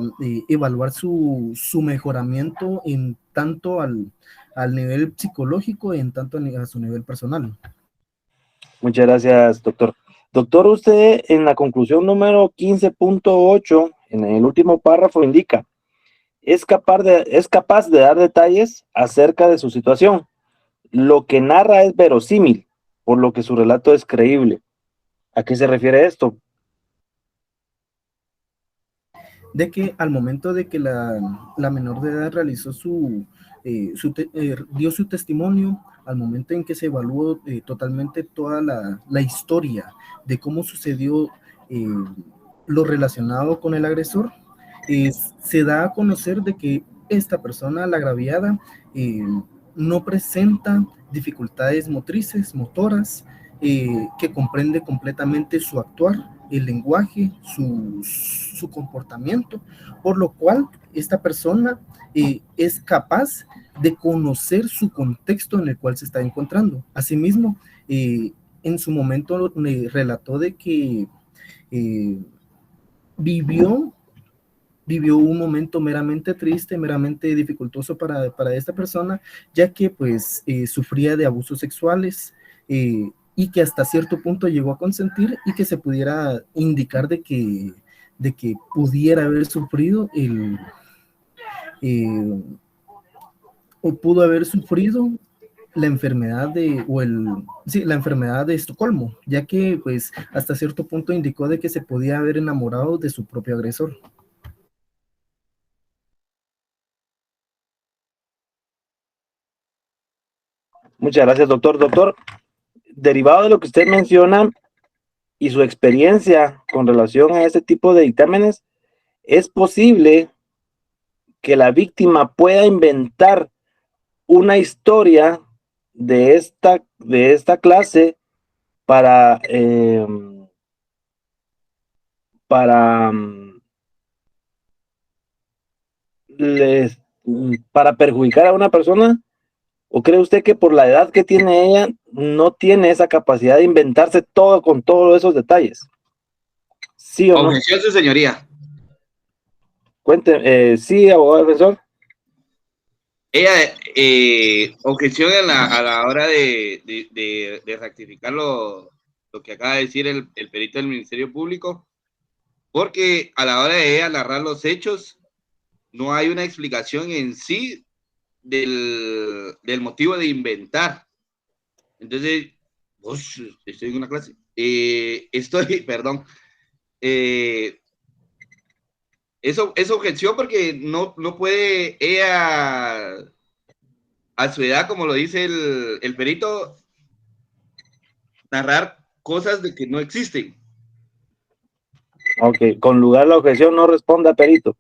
evaluar su mejoramiento en tanto al nivel psicológico y en tanto a su nivel personal. Muchas gracias, doctor. Doctor, usted en la conclusión número 15.8, en el último párrafo, indica, es capaz de dar detalles acerca de su situación. Lo que narra es verosímil, por lo que su relato es creíble. ¿A qué se refiere esto? De que al momento de que la menor de edad realizó dio su testimonio, al momento en que se evaluó totalmente toda la historia de cómo sucedió lo relacionado con el agresor, se da a conocer de que esta persona, la agraviada, no presenta dificultades motrices, motoras, que comprende completamente su actuar, el lenguaje, su comportamiento, por lo cual esta persona es capaz de conocer su contexto en el cual se está encontrando. Asimismo, en su momento me relató de que vivió un momento meramente triste, meramente dificultoso para esta persona, ya que pues sufría de abusos sexuales, y que hasta cierto punto llegó a consentir y que se pudiera indicar de que pudiera haber sufrido o pudo haber sufrido la enfermedad la enfermedad de Estocolmo, ya que pues hasta cierto punto indicó de que se podía haber enamorado de su propio agresor. Muchas gracias, doctor. Doctor, derivado de lo que usted menciona y su experiencia con relación a este tipo de dictámenes, ¿es posible que la víctima pueda inventar una historia de esta clase para perjudicar a una persona? ¿O cree usted que por la edad que tiene ella no tiene esa capacidad de inventarse todo con todos esos detalles? ¿Sí o no? Objeción, su señoría. Cuente, sí, abogado defensor. Ella, objeción a la hora de rectificar lo que acaba de decir el perito del Ministerio Público, porque a la hora de ella narrar los hechos, no hay una explicación en sí del motivo de inventar. Entonces, estoy en una clase. Perdón. Es objeción porque no puede ella, a su edad, como lo dice el perito, narrar cosas de que no existen. Ok, con lugar la objeción no responde a perito.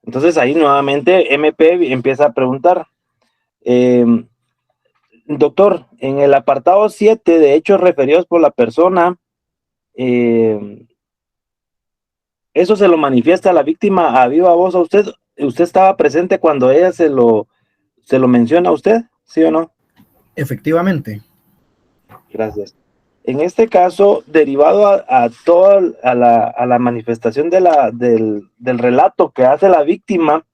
Entonces ahí nuevamente MP empieza a preguntar. Doctor, en el apartado 7 de hechos referidos por la persona, ¿eso se lo manifiesta a la víctima a viva voz a usted? ¿Usted estaba presente cuando ella se lo menciona a usted? ¿Sí o no? Efectivamente. Gracias. En este caso, derivado a la manifestación del relato que hace la víctima,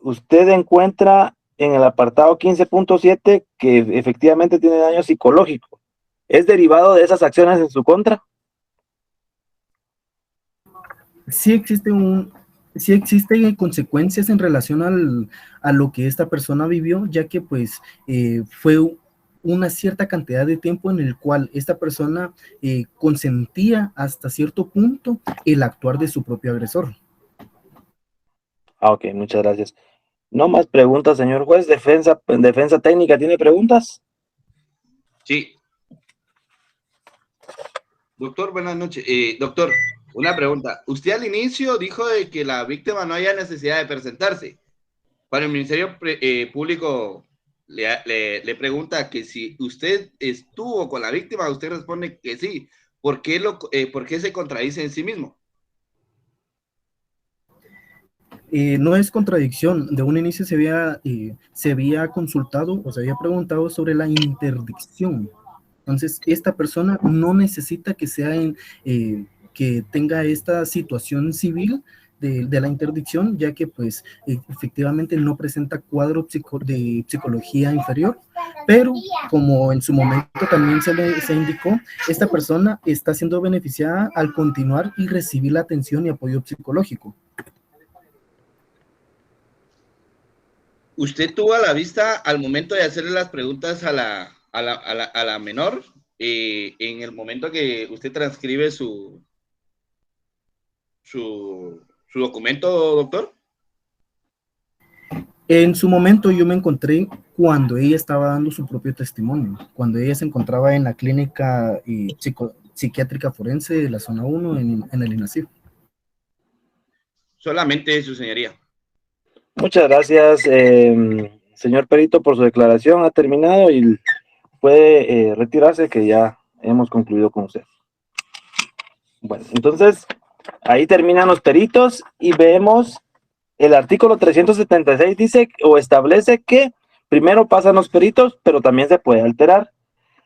usted encuentra en el apartado 15.7 que efectivamente tiene daño psicológico. ¿Es derivado de esas acciones en su contra? Sí existen consecuencias en relación a lo que esta persona vivió, ya que pues fue una cierta cantidad de tiempo en el cual esta persona consentía hasta cierto punto el actuar de su propio agresor. Ok, muchas gracias. No más preguntas, señor juez. Defensa técnica, ¿tiene preguntas? Sí. Doctor, buenas noches. Doctor, una pregunta. Usted al inicio dijo de que la víctima no haya necesidad de presentarse. Cuando el Ministerio Público le pregunta que si usted estuvo con la víctima, usted responde que sí. ¿Por qué se contradice en sí mismo? No es contradicción. De un inicio se había consultado o se había preguntado sobre la interdicción. Entonces, esta persona no necesita que que tenga esta situación civil de la interdicción, ya que pues efectivamente no presenta cuadro de psicología inferior, pero como en su momento también se indicó, esta persona está siendo beneficiada al continuar y recibir la atención y apoyo psicológico. ¿Usted tuvo a la vista al momento de hacerle las preguntas a la menor, en el momento que usted transcribe su documento, doctor? En su momento yo me encontré cuando ella estaba dando su propio testimonio, cuando ella se encontraba en la clínica psiquiátrica forense de la zona 1 en el INASIF. Solamente su señoría. Muchas gracias, señor perito, por su declaración. Ha terminado y puede retirarse, que ya hemos concluido con usted. Bueno, entonces ahí terminan los peritos y vemos el artículo 376 dice o establece que primero pasan los peritos, pero también se puede alterar.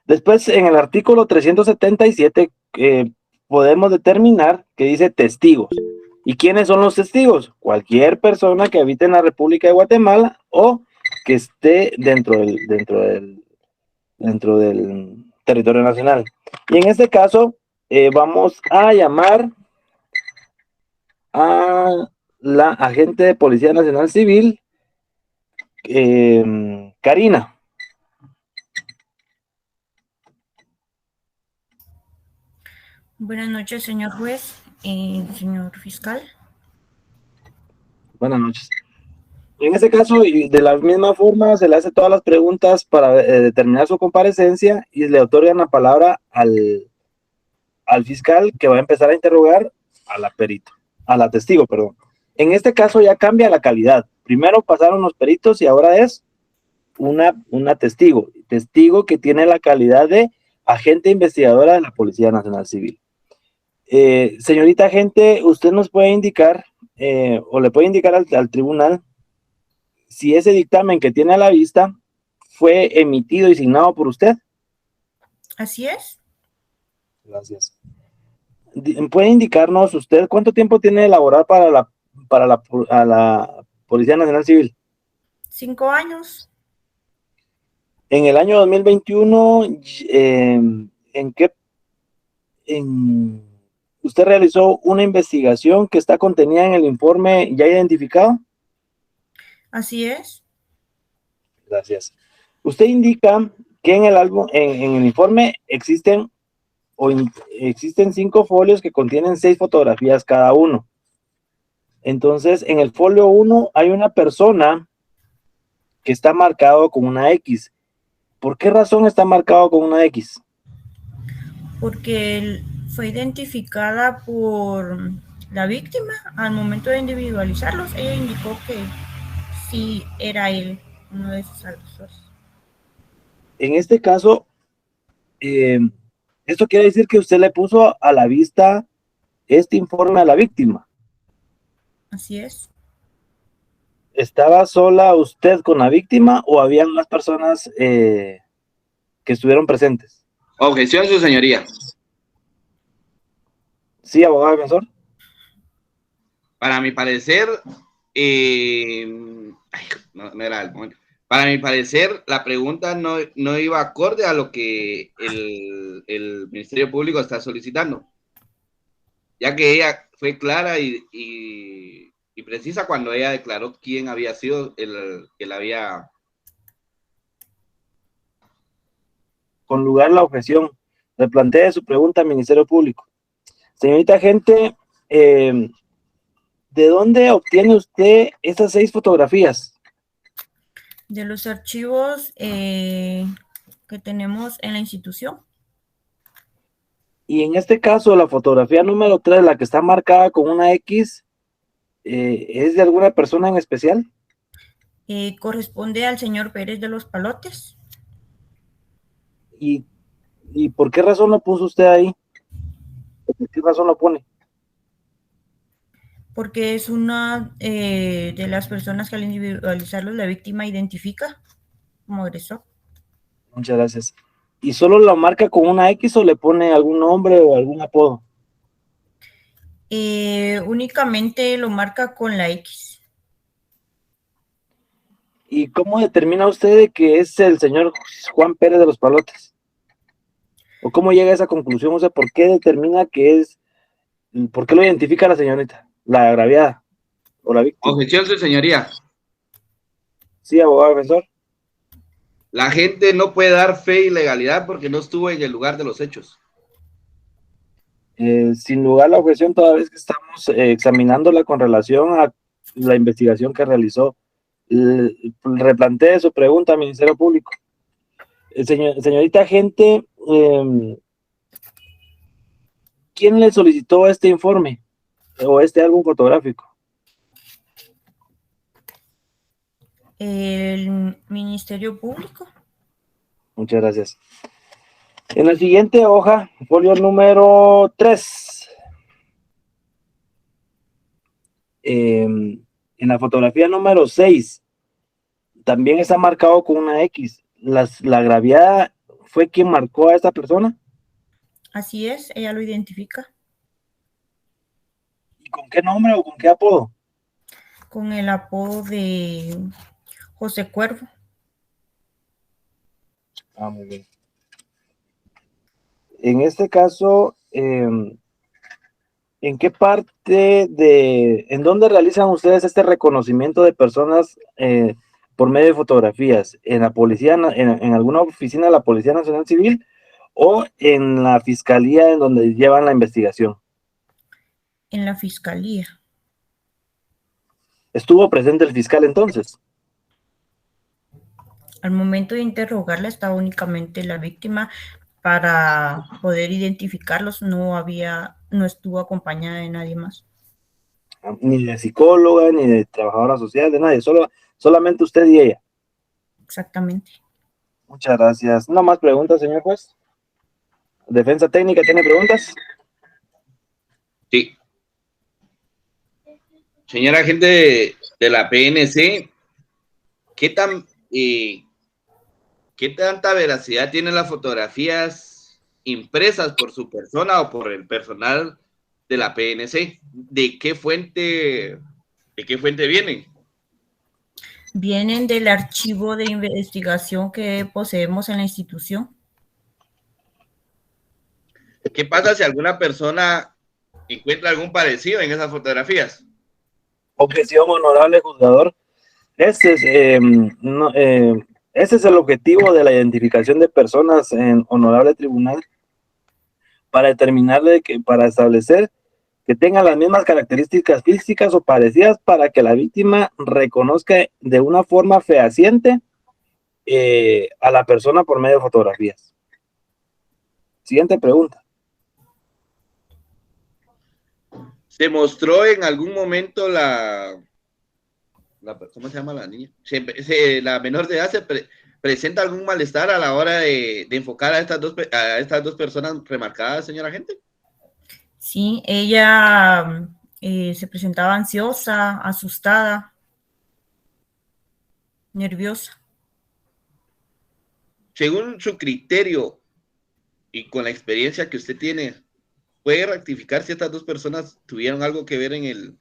Después, en el artículo 377 podemos determinar que dice testigos. ¿Y quiénes son los testigos? Cualquier persona que habite en la República de Guatemala o que esté dentro del territorio nacional. Y en este caso, vamos a llamar a la agente de Policía Nacional Civil, Karina. Buenas noches, señor juez y señor fiscal. Buenas noches. En este caso, y de la misma forma, se le hace todas las preguntas para determinar su comparecencia y le otorgan la palabra al fiscal, que va a empezar a interrogar a la testigo, perdón. En este caso ya cambia la calidad. Primero pasaron los peritos y ahora es una testigo que tiene la calidad de agente investigadora de la Policía Nacional Civil. Señorita agente, usted nos puede indicar o le puede indicar al tribunal si ese dictamen que tiene a la vista fue emitido y signado por usted. Así es. Gracias. ¿Puede indicarnos usted cuánto tiempo tiene de laborar para la Policía Nacional Civil? 5 años. En el año 2021, ¿usted realizó una investigación que está contenida en el informe ya identificado? Así es. Gracias. Usted indica que en el informe existen 5 folios que contienen 6 fotografías cada uno. Entonces, en el folio 1 hay una persona que está marcado con una X. ¿Por qué razón está marcado con una X? Porque fue identificada por la víctima al momento de individualizarlos. Ella indicó que sí era él, uno de sus agresores. En este caso, esto quiere decir que usted le puso a la vista este informe a la víctima. Así es. ¿Estaba sola usted con la víctima o habían más personas que estuvieron presentes? Objeción, su señoría. Sí, abogado defensor. Para mi parecer, no era el momento. Para mi parecer, la pregunta no iba acorde a lo que el Ministerio Público está solicitando, ya que ella fue clara y precisa cuando ella declaró quién había sido el que la había... Con lugar la objeción. Replantee su pregunta al Ministerio Público. Señorita agente, ¿de dónde obtiene usted estas 6 fotografías? De los archivos que tenemos en la institución. Y en este caso, la fotografía número 3, la que está marcada con una X, ¿es de alguna persona en especial? Corresponde al señor Pérez de los Palotes. ¿Y por qué razón lo puso usted ahí? ¿Por qué razón lo pone? Porque es una de las personas que al individualizarlos la víctima identifica como agresor. Muchas gracias. ¿Y solo lo marca con una X o le pone algún nombre o algún apodo? Únicamente lo marca con la X. ¿Y cómo determina usted de que es el señor Juan Pérez de los Palotes? ¿O cómo llega a esa conclusión? O sea, ¿por qué determina que es, por qué lo identifica la señorita, la agraviada o la víctima? Objeción, su señoría. Sí, abogado defensor. La gente no puede dar fe y legalidad porque no estuvo en el lugar de los hechos. Sin lugar la objeción, toda vez que estamos examinándola con relación a la investigación que realizó. Replantee su pregunta al Ministerio Público. Señorita agente, ¿quién le solicitó este informe o este álbum fotográfico? El Ministerio Público. Muchas gracias. En la siguiente hoja, folio número 3. En la fotografía número 6, también está marcado con una X. ¿La agraviada fue quien marcó a esta persona? Así es, ella lo identifica. ¿Y con qué nombre o con qué apodo? Con el apodo de José Cuervo. Ah, muy bien. En este caso, ¿en qué parte en dónde realizan ustedes este reconocimiento de personas por medio de fotografías? ¿En la policía, en alguna oficina de la Policía Nacional Civil o en la fiscalía en donde llevan la investigación? En la fiscalía. ¿Estuvo presente el fiscal entonces? Al momento de interrogarla estaba únicamente la víctima. Para poder identificarlos no estuvo acompañada de nadie más. Ni de psicóloga, ni de trabajadora social, de nadie, solamente usted y ella. Exactamente. Muchas gracias. ¿No más preguntas, señor juez? ¿Defensa técnica tiene preguntas? Sí. Señora agente de la PNC, ¿qué tanta veracidad tienen las fotografías impresas por su persona o por el personal de la PNC? ¿De qué fuente vienen? Vienen del archivo de investigación que poseemos en la institución. ¿Qué pasa si alguna persona encuentra algún parecido en esas fotografías? Objeción, honorable juzgador. Ese es, ese es el objetivo de la identificación de personas en honorable tribunal, para para establecer que tengan las mismas características físicas o parecidas, para que la víctima reconozca de una forma fehaciente a la persona por medio de fotografías. Siguiente pregunta. ¿Se mostró en algún momento ¿cómo se llama la niña? La menor de edad presenta algún malestar a la hora de enfocar a estas dos personas remarcadas, señora agente? Sí, ella se presentaba ansiosa, asustada, nerviosa. Según su criterio y con la experiencia que usted tiene, ¿puede rectificar si estas dos personas tuvieron algo que ver en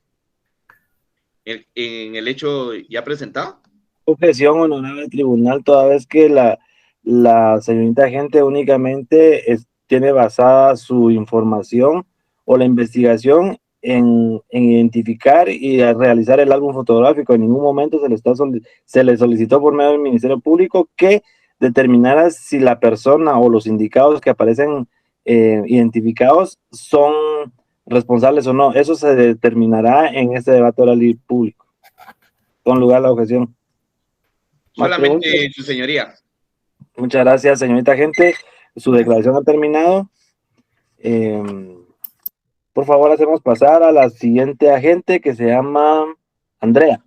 el hecho ya presentado? Objeción, honorable tribunal, toda vez que la señorita agente únicamente tiene basada su información o la investigación en identificar y a realizar el álbum fotográfico. En ningún momento se le solicitó por medio del Ministerio Público que determinara si la persona o los indicados que aparecen identificados son responsables o no. Eso se determinará en este debate oral y público. Con lugar a la objeción. Solamente su señoría. Muchas gracias, señorita agente. Su declaración ha terminado. Por favor, hacemos pasar a la siguiente agente, que se llama Andrea.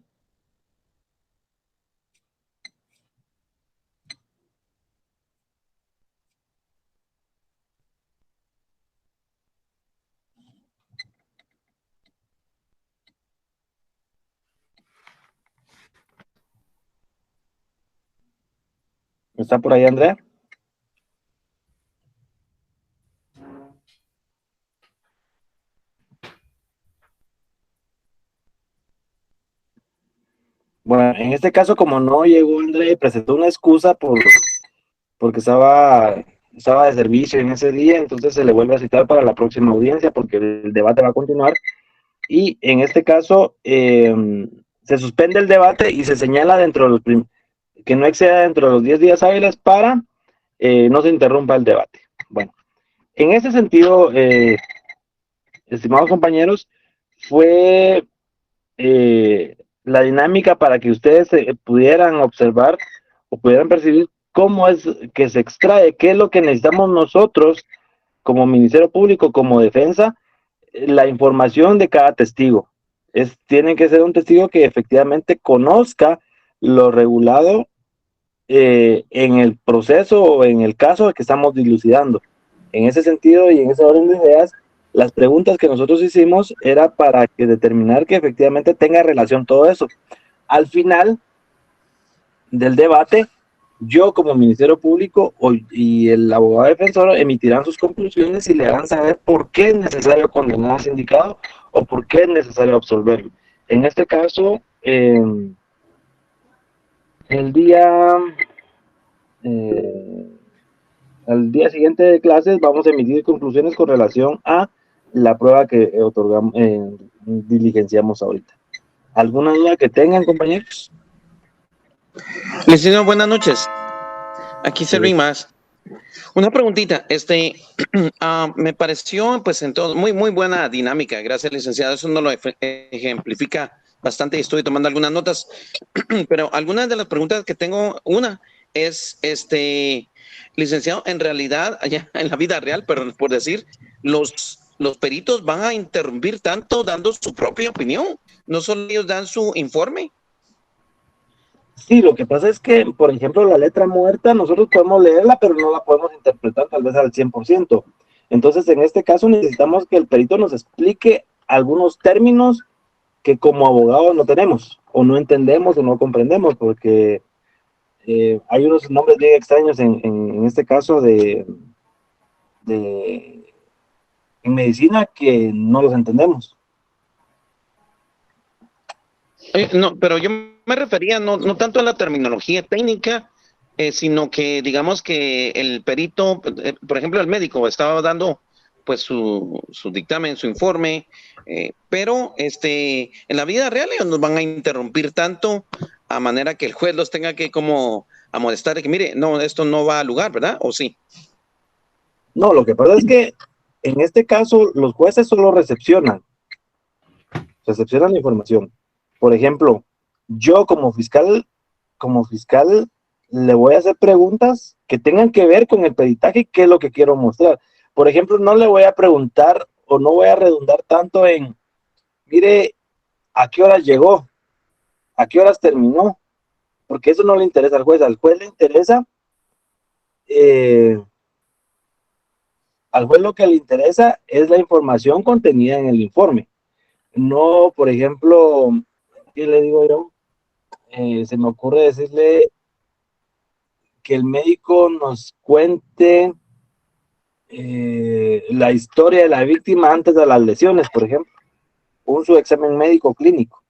¿Está por ahí, Andrea? Bueno, en este caso, como no llegó Andrea y presentó una excusa porque estaba de servicio en ese día, entonces se le vuelve a citar para la próxima audiencia, porque el debate va a continuar. Y en este caso, se suspende el debate y se señala que no exceda dentro de los 10 días hábiles para no se interrumpa el debate. Bueno, en ese sentido, estimados compañeros, fue la dinámica para que ustedes pudieran observar o pudieran percibir cómo es que se extrae, qué es lo que necesitamos nosotros como Ministerio Público, como defensa, la información de cada testigo. Tiene que ser un testigo que efectivamente conozca lo regulado en el proceso o en el caso que estamos dilucidando. En ese sentido y en ese orden de ideas, las preguntas que nosotros hicimos era para determinar que efectivamente tenga relación todo eso. Al final del debate, yo como Ministerio Público y el abogado defensor emitirán sus conclusiones y le harán saber por qué es necesario condenar al sindicado o por qué es necesario absolverlo. En este caso, el día al día siguiente de clases vamos a emitir conclusiones con relación a la prueba que diligenciamos ahorita. ¿Alguna duda que tengan, compañeros? Licenciado, buenas noches. Aquí Servín más. Una preguntita, me pareció, pues, entonces, muy buena dinámica. Gracias, licenciado. Eso no lo ejemplifica bastante y estoy tomando algunas notas. Pero algunas de las preguntas que tengo, una es, licenciado, en realidad, allá en la vida real, pero por decir, los peritos van a interrumpir tanto dando su propia opinión. No solo ellos dan su informe. Sí, lo que pasa es que, por ejemplo, la letra muerta, nosotros podemos leerla, pero no la podemos interpretar tal vez al 100%. Entonces, en este caso, necesitamos que el perito nos explique algunos términos que como abogados no tenemos, o no entendemos, o no comprendemos, porque hay unos nombres bien extraños en este caso en medicina que no los entendemos. No, pero yo me refería no tanto a la terminología técnica, sino que digamos que el perito, por ejemplo, el médico estaba dando pues su dictamen, su informe, pero en la vida real ellos nos van a interrumpir tanto a manera que el juez los tenga que como amonestar de que mire, no, esto no va al lugar, ¿verdad? ¿O sí? No, lo que pasa es que en este caso los jueces solo recepcionan la información. Por ejemplo, yo como fiscal le voy a hacer preguntas que tengan que ver con el peritaje, qué es lo que quiero mostrar. Por ejemplo, no le voy a preguntar o no voy a redundar tanto en, mire, ¿a qué horas llegó? ¿A qué horas terminó? Porque eso no le interesa al juez le interesa, al juez lo que le interesa es la información contenida en el informe. No, por ejemplo, ¿qué le digo yo? Se me ocurre decirle que el médico nos cuente la historia de la víctima antes de las lesiones, por ejemplo, o su examen médico clínico,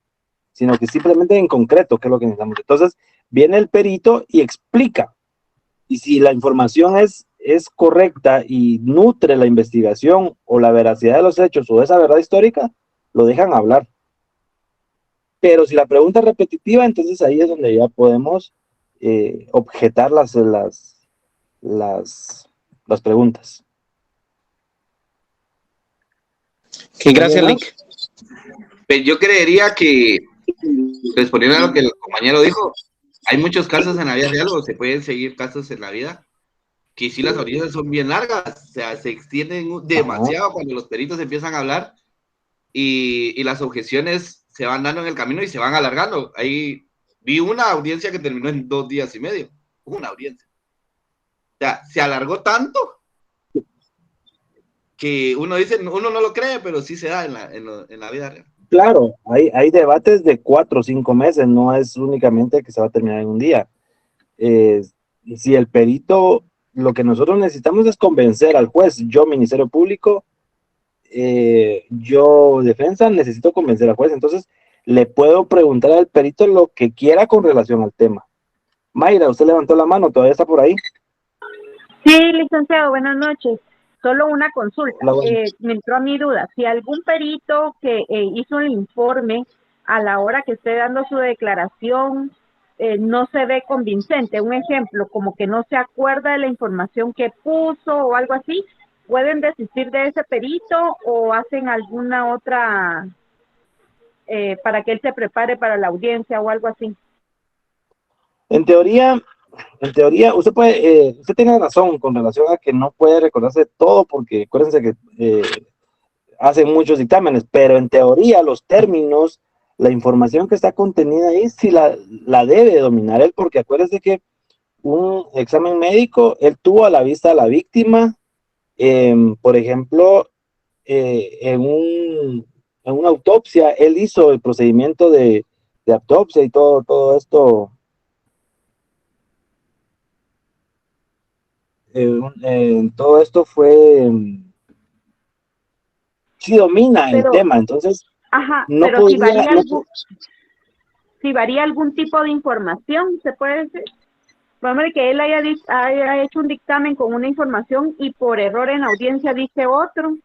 sino que simplemente en concreto, qué es lo que necesitamos. Entonces, viene el perito y explica, y si la información es correcta y nutre la investigación o la veracidad de los hechos o esa verdad histórica, lo dejan hablar. Pero si la pregunta es repetitiva, entonces ahí es donde ya podemos objetar las preguntas. Okay, gracias, Lick. Pues yo creería que, respondiendo a lo que el compañero dijo, hay muchos casos en la vida real o se pueden seguir casos en la vida que sí las audiencias son bien largas, o sea, se extienden demasiado cuando los peritos empiezan a hablar y las objeciones se van dando en el camino y se van alargando. Ahí vi una audiencia que terminó en 2 días y medio, una audiencia. O sea, se alargó tanto que uno dice, uno no lo cree, pero sí se da en la vida real. Claro, hay debates de 4 o 5 meses, no es únicamente que se va a terminar en un día. Si el perito, lo que nosotros necesitamos es convencer al juez, yo, Ministerio Público, yo, defensa, necesito convencer al juez, entonces le puedo preguntar al perito lo que quiera con relación al tema. Mayra, usted levantó la mano, ¿todavía está por ahí? Sí, licenciado, buenas noches. Solo una consulta. Me entró a mi duda. Si algún perito que hizo el informe a la hora que esté dando su declaración no se ve convincente, un ejemplo, como que no se acuerda de la información que puso o algo así, ¿pueden desistir de ese perito o hacen alguna otra para que él se prepare para la audiencia o algo así? En teoría, usted tiene razón con relación a que no puede recordarse todo porque acuérdense que hacen muchos dictámenes, pero en teoría los términos, la información que está contenida ahí, sí la debe dominar él, porque acuérdense que un examen médico, él tuvo a la vista a la víctima, por ejemplo, en una autopsia, él hizo el procedimiento de autopsia y todo esto. Todo esto fue, sí domina el tema, entonces ajá, no pero podría, si varía algún tipo de información, ¿se puede decir? Vamos a ver que él haya hecho un dictamen con una información y por error en la audiencia dice otro.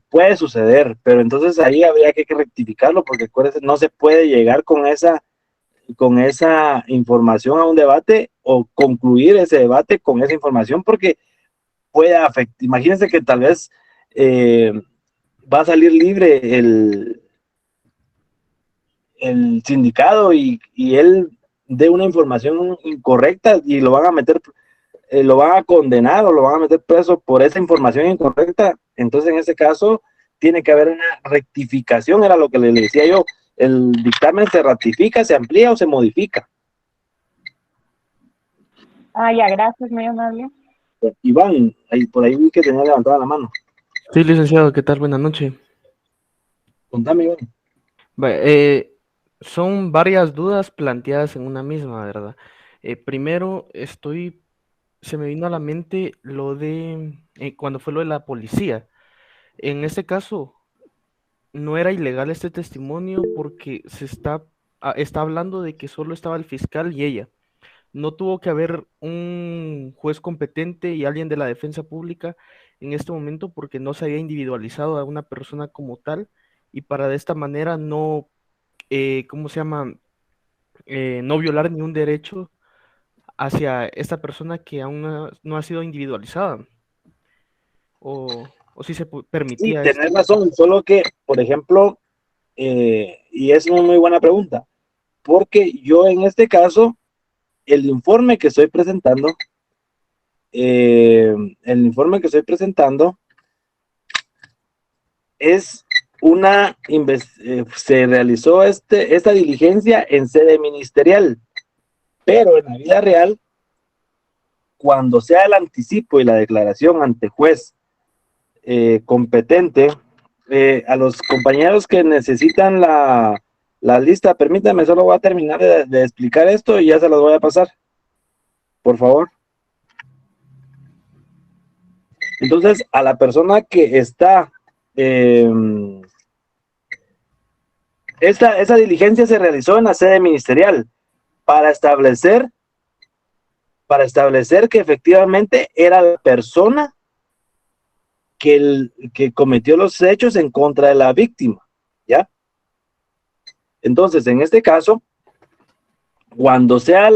puede suceder, pero entonces ahí habría que rectificarlo porque acuérdense, no se puede llegar con esa información a un debate o concluir ese debate con esa información porque puede afectar. Imagínense que tal vez va a salir libre el sindicado y él dé una información incorrecta y lo van a meter, lo van a condenar o lo van a meter preso por esa información incorrecta. Entonces en ese caso tiene que haber una rectificación, era lo que le decía yo. El dictamen se ratifica, se amplía o se modifica. Ya, gracias, muy amable. Iván, por ahí vi que tenía levantada la mano. Sí, licenciado, ¿qué tal? Buenas noches. Contame, Iván. Son varias dudas planteadas en una misma, ¿verdad? Primero, se me vino a la mente lo de cuando fue lo de la policía. En este caso, no era ilegal este testimonio porque está hablando de que solo estaba el fiscal y ella. No tuvo que haber un juez competente y alguien de la defensa pública en este momento porque no se había individualizado a una persona como tal y para de esta manera no, ¿cómo se llama? No violar ni un derecho hacia esta persona que aún no ha sido individualizada. O si se Sí, permitía tenés esto. razón, solo que, por ejemplo, y es una muy buena pregunta, porque yo en este caso, el informe que estoy presentando, es se realizó esta diligencia en sede ministerial, pero en la vida real, cuando sea el anticipo y la declaración ante juez competente, a los compañeros que necesitan la lista, permítanme, solo voy a terminar de explicar esto y ya se los voy a pasar, por favor. Entonces, a la persona que está, esa diligencia se realizó en la sede ministerial para establecer que efectivamente era la persona que cometió los hechos en contra de la víctima, ¿ya? Entonces, en este caso, cuando sea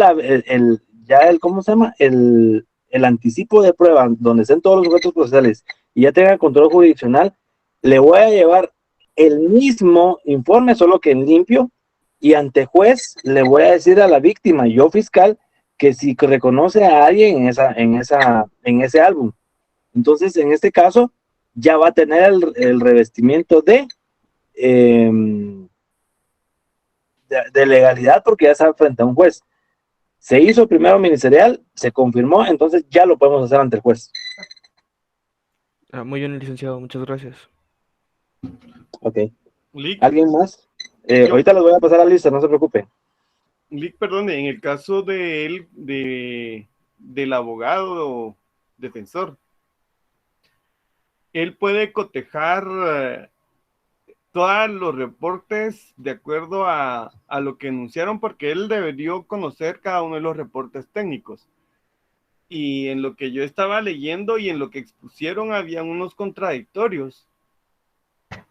¿cómo se llama? El anticipo de prueba, donde estén todos los objetos procesales y ya tenga control jurisdiccional, le voy a llevar el mismo informe, solo que en limpio, y ante juez le voy a decir a la víctima, yo fiscal, que si reconoce a alguien en ese álbum. Entonces, en este caso, ya va a tener el revestimiento de legalidad porque ya está frente a un juez. Se hizo primero ministerial, se confirmó, entonces ya lo podemos hacer ante el juez. Muy bien, licenciado, muchas gracias. Ok. Lick, ¿Alguien más? Ahorita les voy a pasar la lista, no se preocupe. Lick, perdón, en el caso de él, del abogado defensor, él puede cotejar todos los reportes de acuerdo a lo que enunciaron, porque él debería conocer cada uno de los reportes técnicos. Y en lo que yo estaba leyendo y en lo que expusieron, habían unos contradictorios.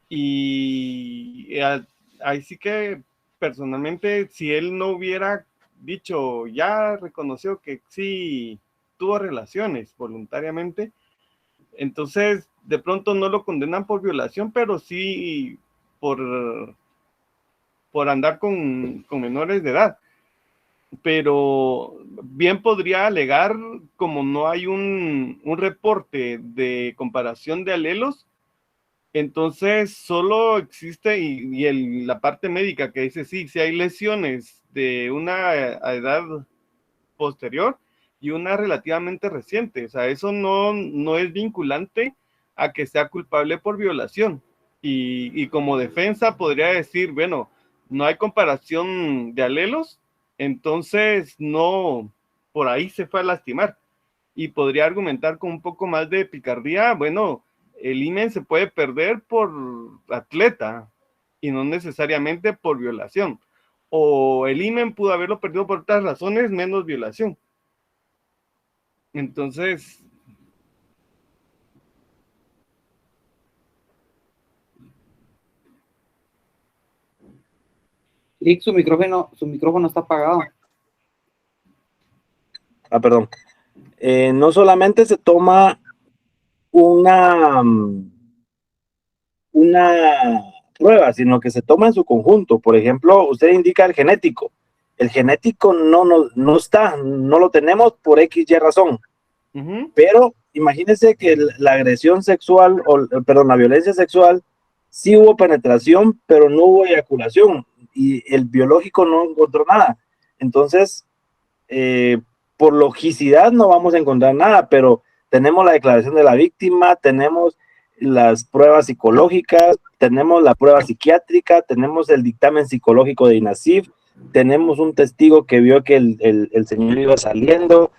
Y ahí sí que personalmente, si él no hubiera dicho, ya reconoció que sí tuvo relaciones voluntariamente, entonces de pronto no lo condenan por violación, pero sí por andar con menores de edad. Pero bien podría alegar, como no hay un reporte de comparación de alelos, entonces solo existe la parte médica que dice sí, si hay lesiones de una edad posterior y una relativamente reciente. O sea, eso no es vinculante a que sea culpable por violación. Y como defensa podría decir, bueno, no hay comparación de alelos, entonces no, por ahí se fue a lastimar. Y podría argumentar con un poco más de picardía, bueno, el himen se puede perder por atleta y no necesariamente por violación. O el himen pudo haberlo perdido por otras razones menos violación. Entonces, Lick, su micrófono está apagado. Perdón. No solamente se toma una prueba, sino que se toma en su conjunto. Por ejemplo, usted indica el genético. El genético no está, no lo tenemos por X y razón. Pero imagínese que la agresión sexual, la violencia sexual, sí hubo penetración, pero no hubo eyaculación y el biológico no encontró nada. Entonces, por logicidad no vamos a encontrar nada, pero tenemos la declaración de la víctima, tenemos las pruebas psicológicas, tenemos la prueba psiquiátrica, tenemos el dictamen psicológico de INASIF, tenemos un testigo que vio que el señor iba saliendo,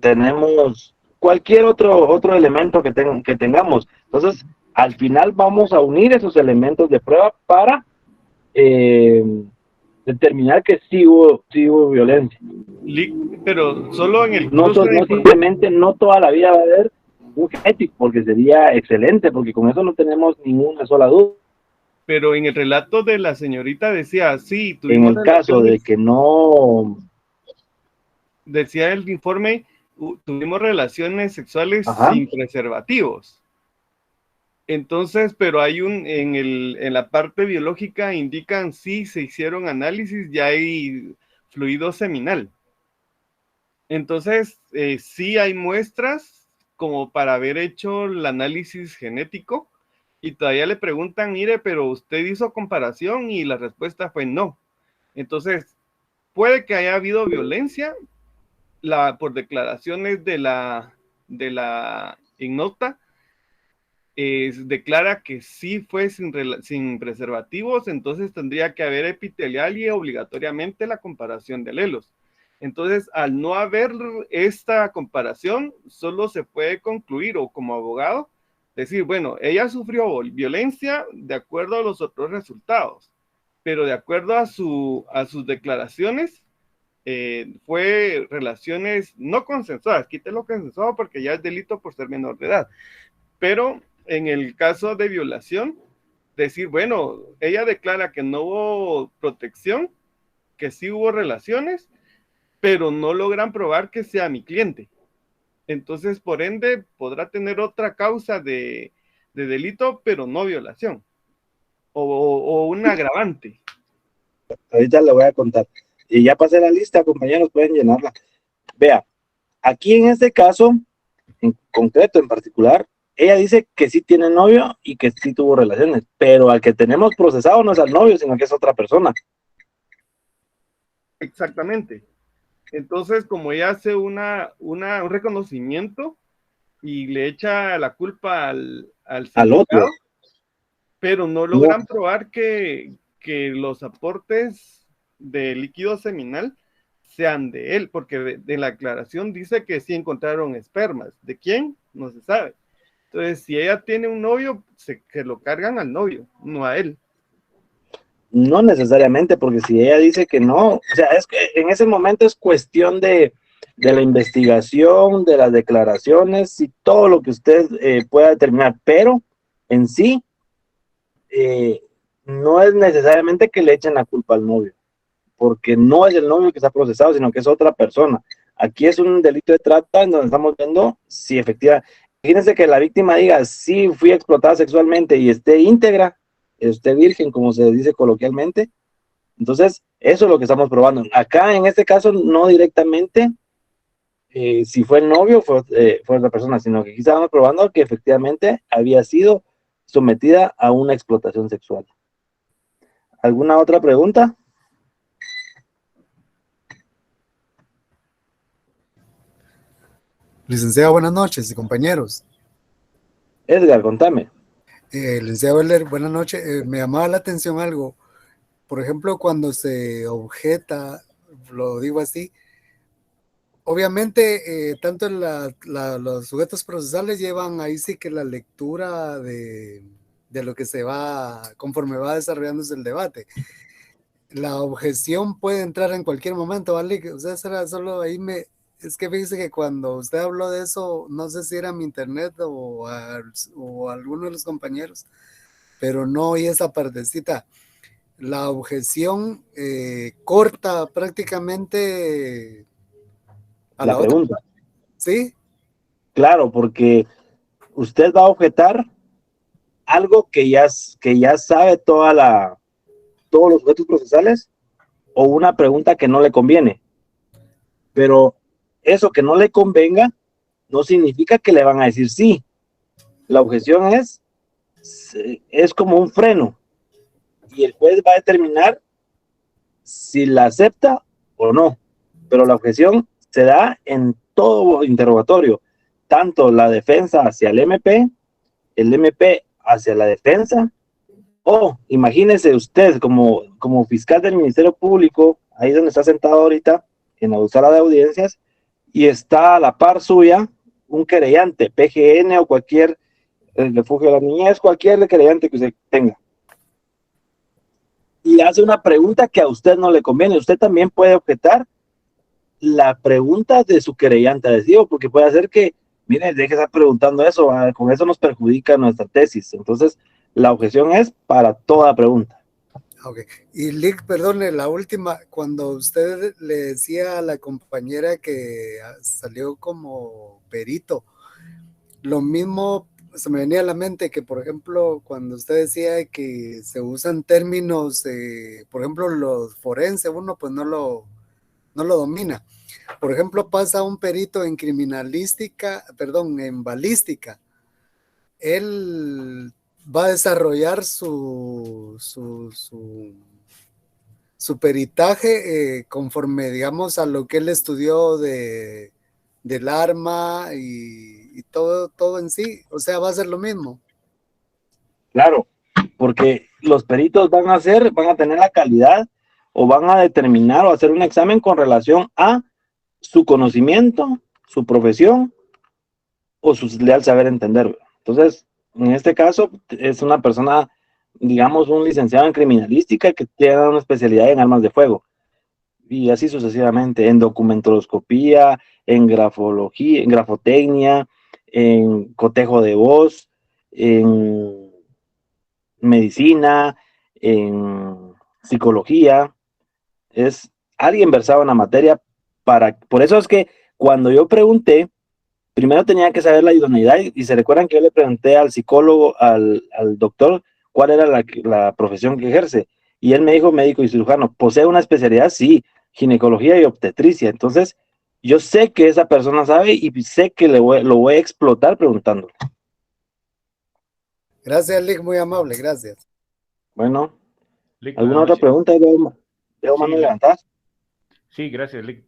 tenemos cualquier otro elemento que tengamos. Entonces, al final vamos a unir esos elementos de prueba para determinar que sí hubo violencia. Pero solo en el No, cruce de no simplemente, no toda la vida va a haber un genético, porque sería excelente, porque con eso no tenemos ninguna sola duda. Pero en el relato de la señorita decía, sí, En tuvimos el caso de que no... Decía el informe, tuvimos relaciones sexuales Ajá. sin preservativos. Entonces, pero hay en la parte biológica indican sí se hicieron análisis, ya hay fluido seminal. Entonces, sí hay muestras como para haber hecho el análisis genético y todavía le preguntan, mire, pero usted hizo comparación y la respuesta fue no. Entonces, puede que haya habido violencia por declaraciones de la ignota. Declara que sí fue sin preservativos, entonces tendría que haber epitelial y obligatoriamente la comparación de alelos. Entonces, al no haber esta comparación, solo se puede concluir, o como abogado, decir, bueno, ella sufrió violencia de acuerdo a los otros resultados, pero de acuerdo a sus declaraciones, fue relaciones no consensuadas. Quítelo consensuado porque ya es delito por ser menor de edad. Pero en el caso de violación, decir, bueno, ella declara que no hubo protección, que sí hubo relaciones, pero no logran probar que sea mi cliente. Entonces, por ende, podrá tener otra causa de delito, pero no violación. O un agravante. Ahorita le voy a contar. Y ya pasé la lista, compañeros, pueden llenarla. Vea, aquí en este caso, en concreto, en particular, ella dice que sí tiene novio y que sí tuvo relaciones, pero al que tenemos procesado no es al novio, sino que es otra persona. Exactamente. Entonces, como ella hace un reconocimiento y le echa la culpa al otro, pero no logran probar que los aportes de líquido seminal sean de él, porque de la aclaración dice que sí encontraron espermas. ¿De quién? No se sabe. Entonces, si ella tiene un novio, se lo cargan al novio, no a él. No necesariamente, porque si ella dice que no, o sea, es que en ese momento es cuestión de la investigación, de las declaraciones y todo lo que usted pueda determinar, pero en sí no es necesariamente que le echen la culpa al novio, porque no es el novio que está procesado, sino que es otra persona. Aquí es un delito de trata en donde estamos viendo si efectivamente, imagínense que la víctima diga, sí, fui explotada sexualmente y esté íntegra, esté virgen, como se dice coloquialmente. Entonces, eso es lo que estamos probando. Acá, en este caso, no directamente si fue el novio, fue otra persona, sino que aquí estábamos probando que efectivamente había sido sometida a una explotación sexual. ¿Alguna otra pregunta? Licenciado, buenas noches, compañeros. Edgar, contame. Licenciado Weller, buenas noches. Me llamaba la atención algo. Por ejemplo, cuando se objeta, lo digo así, obviamente, tanto los sujetos procesales llevan ahí sí que la lectura de lo que se va, conforme va desarrollándose el debate. La objeción puede entrar en cualquier momento, ¿vale? O sea, será solo ahí es que fíjese que cuando usted habló de eso, no sé si era mi internet o alguno de los compañeros, pero no oí esa partecita. La objeción corta prácticamente a la pregunta. otra. ¿Sí? Claro, porque usted va a objetar algo que ya sabe todos los sujetos procesales o una pregunta que no le conviene. Pero eso que no le convenga no significa que le van a decir sí. La objeción es como un freno y el juez va a determinar si la acepta o no. Pero la objeción se da en todo interrogatorio, tanto la defensa hacia el MP hacia la defensa, o imagínese usted como fiscal del Ministerio Público, ahí donde está sentado ahorita, en la sala de audiencias, y está a la par suya un querellante, PGN o cualquier el refugio de la niñez, cualquier requerente que usted tenga, y hace una pregunta que a usted no le conviene, usted también puede objetar la pregunta de su querellante adhesivo, porque puede hacer que, mire, deje de estar preguntando eso, con eso nos perjudica nuestra tesis. Entonces, la objeción es para toda pregunta. Ok. Y Lick, perdone, la última, cuando usted le decía a la compañera que salió como perito, lo mismo se me venía a la mente que, por ejemplo, cuando usted decía que se usan términos, por ejemplo, los forenses, uno pues no lo domina. Por ejemplo, pasa un perito en criminalística, perdón, en balística. Él va a desarrollar su peritaje conforme, digamos, a lo que él estudió del arma y todo en sí. O sea, va a ser lo mismo. Claro, porque los peritos van a tener la calidad o van a determinar o hacer un examen con relación a su conocimiento, su profesión o su leal saber entender. Entonces, en este caso, es una persona, digamos, un licenciado en criminalística que tiene una especialidad en armas de fuego. Y así sucesivamente, en documentoscopía, en grafología, en grafotecnia, en cotejo de voz, en medicina, en psicología. Es alguien versado en la materia. Por eso es que cuando yo pregunté, primero tenía que saber la idoneidad, y se recuerdan que yo le pregunté al psicólogo, al doctor, cuál era la profesión que ejerce, y él me dijo médico y cirujano. ¿Posee una especialidad? Sí, ginecología y obstetricia. Entonces, yo sé que esa persona sabe y sé que lo voy a explotar preguntándole. Gracias, Lick, muy amable, gracias. Bueno, Lick, ¿alguna otra pregunta? ¿Debo mano levantar? Sí, gracias, Lick.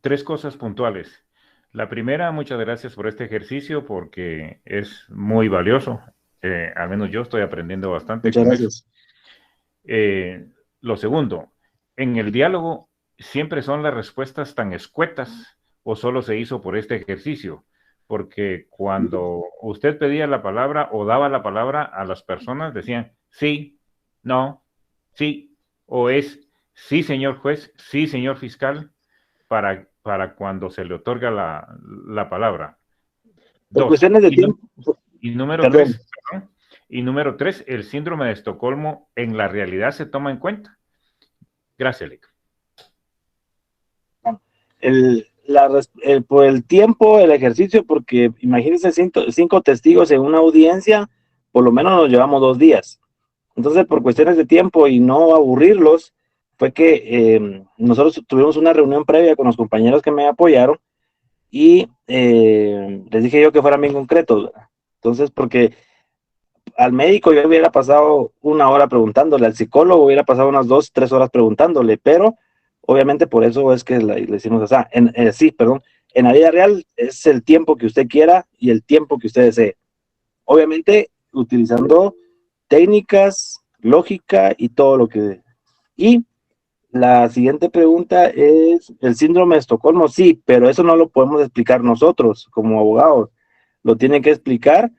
3 cosas puntuales. La primera, muchas gracias por este ejercicio porque es muy valioso. Al menos yo estoy aprendiendo bastante. Muchas gracias. Lo segundo, en el diálogo, ¿siempre son las respuestas tan escuetas o solo se hizo por este ejercicio? Porque cuando usted pedía la palabra o daba la palabra a las personas, decían sí, no, sí, o es sí, señor juez, sí, señor fiscal, para cuando se le otorga la palabra. Por cuestiones de tiempo. Y número 3, el síndrome de Estocolmo en la realidad se toma en cuenta. Gracias, Lick. Por el tiempo, el ejercicio, porque imagínense 5 testigos en una audiencia, por lo menos nos llevamos 2 días. Entonces, por cuestiones de tiempo y no aburrirlos, fue que nosotros tuvimos una reunión previa con los compañeros que me apoyaron y les dije yo que fueran bien concretos, ¿verdad? Entonces, porque al médico yo hubiera pasado 1 hora preguntándole, al psicólogo hubiera pasado unas 2, 3 horas preguntándole, pero obviamente por eso es que le hicimos así. En la vida real es el tiempo que usted quiera y el tiempo que usted desee. Obviamente utilizando técnicas, lógica y todo lo que... Y la siguiente pregunta es el síndrome de Estocolmo. Sí, pero eso no lo podemos explicar nosotros como abogados. Lo tiene que explicar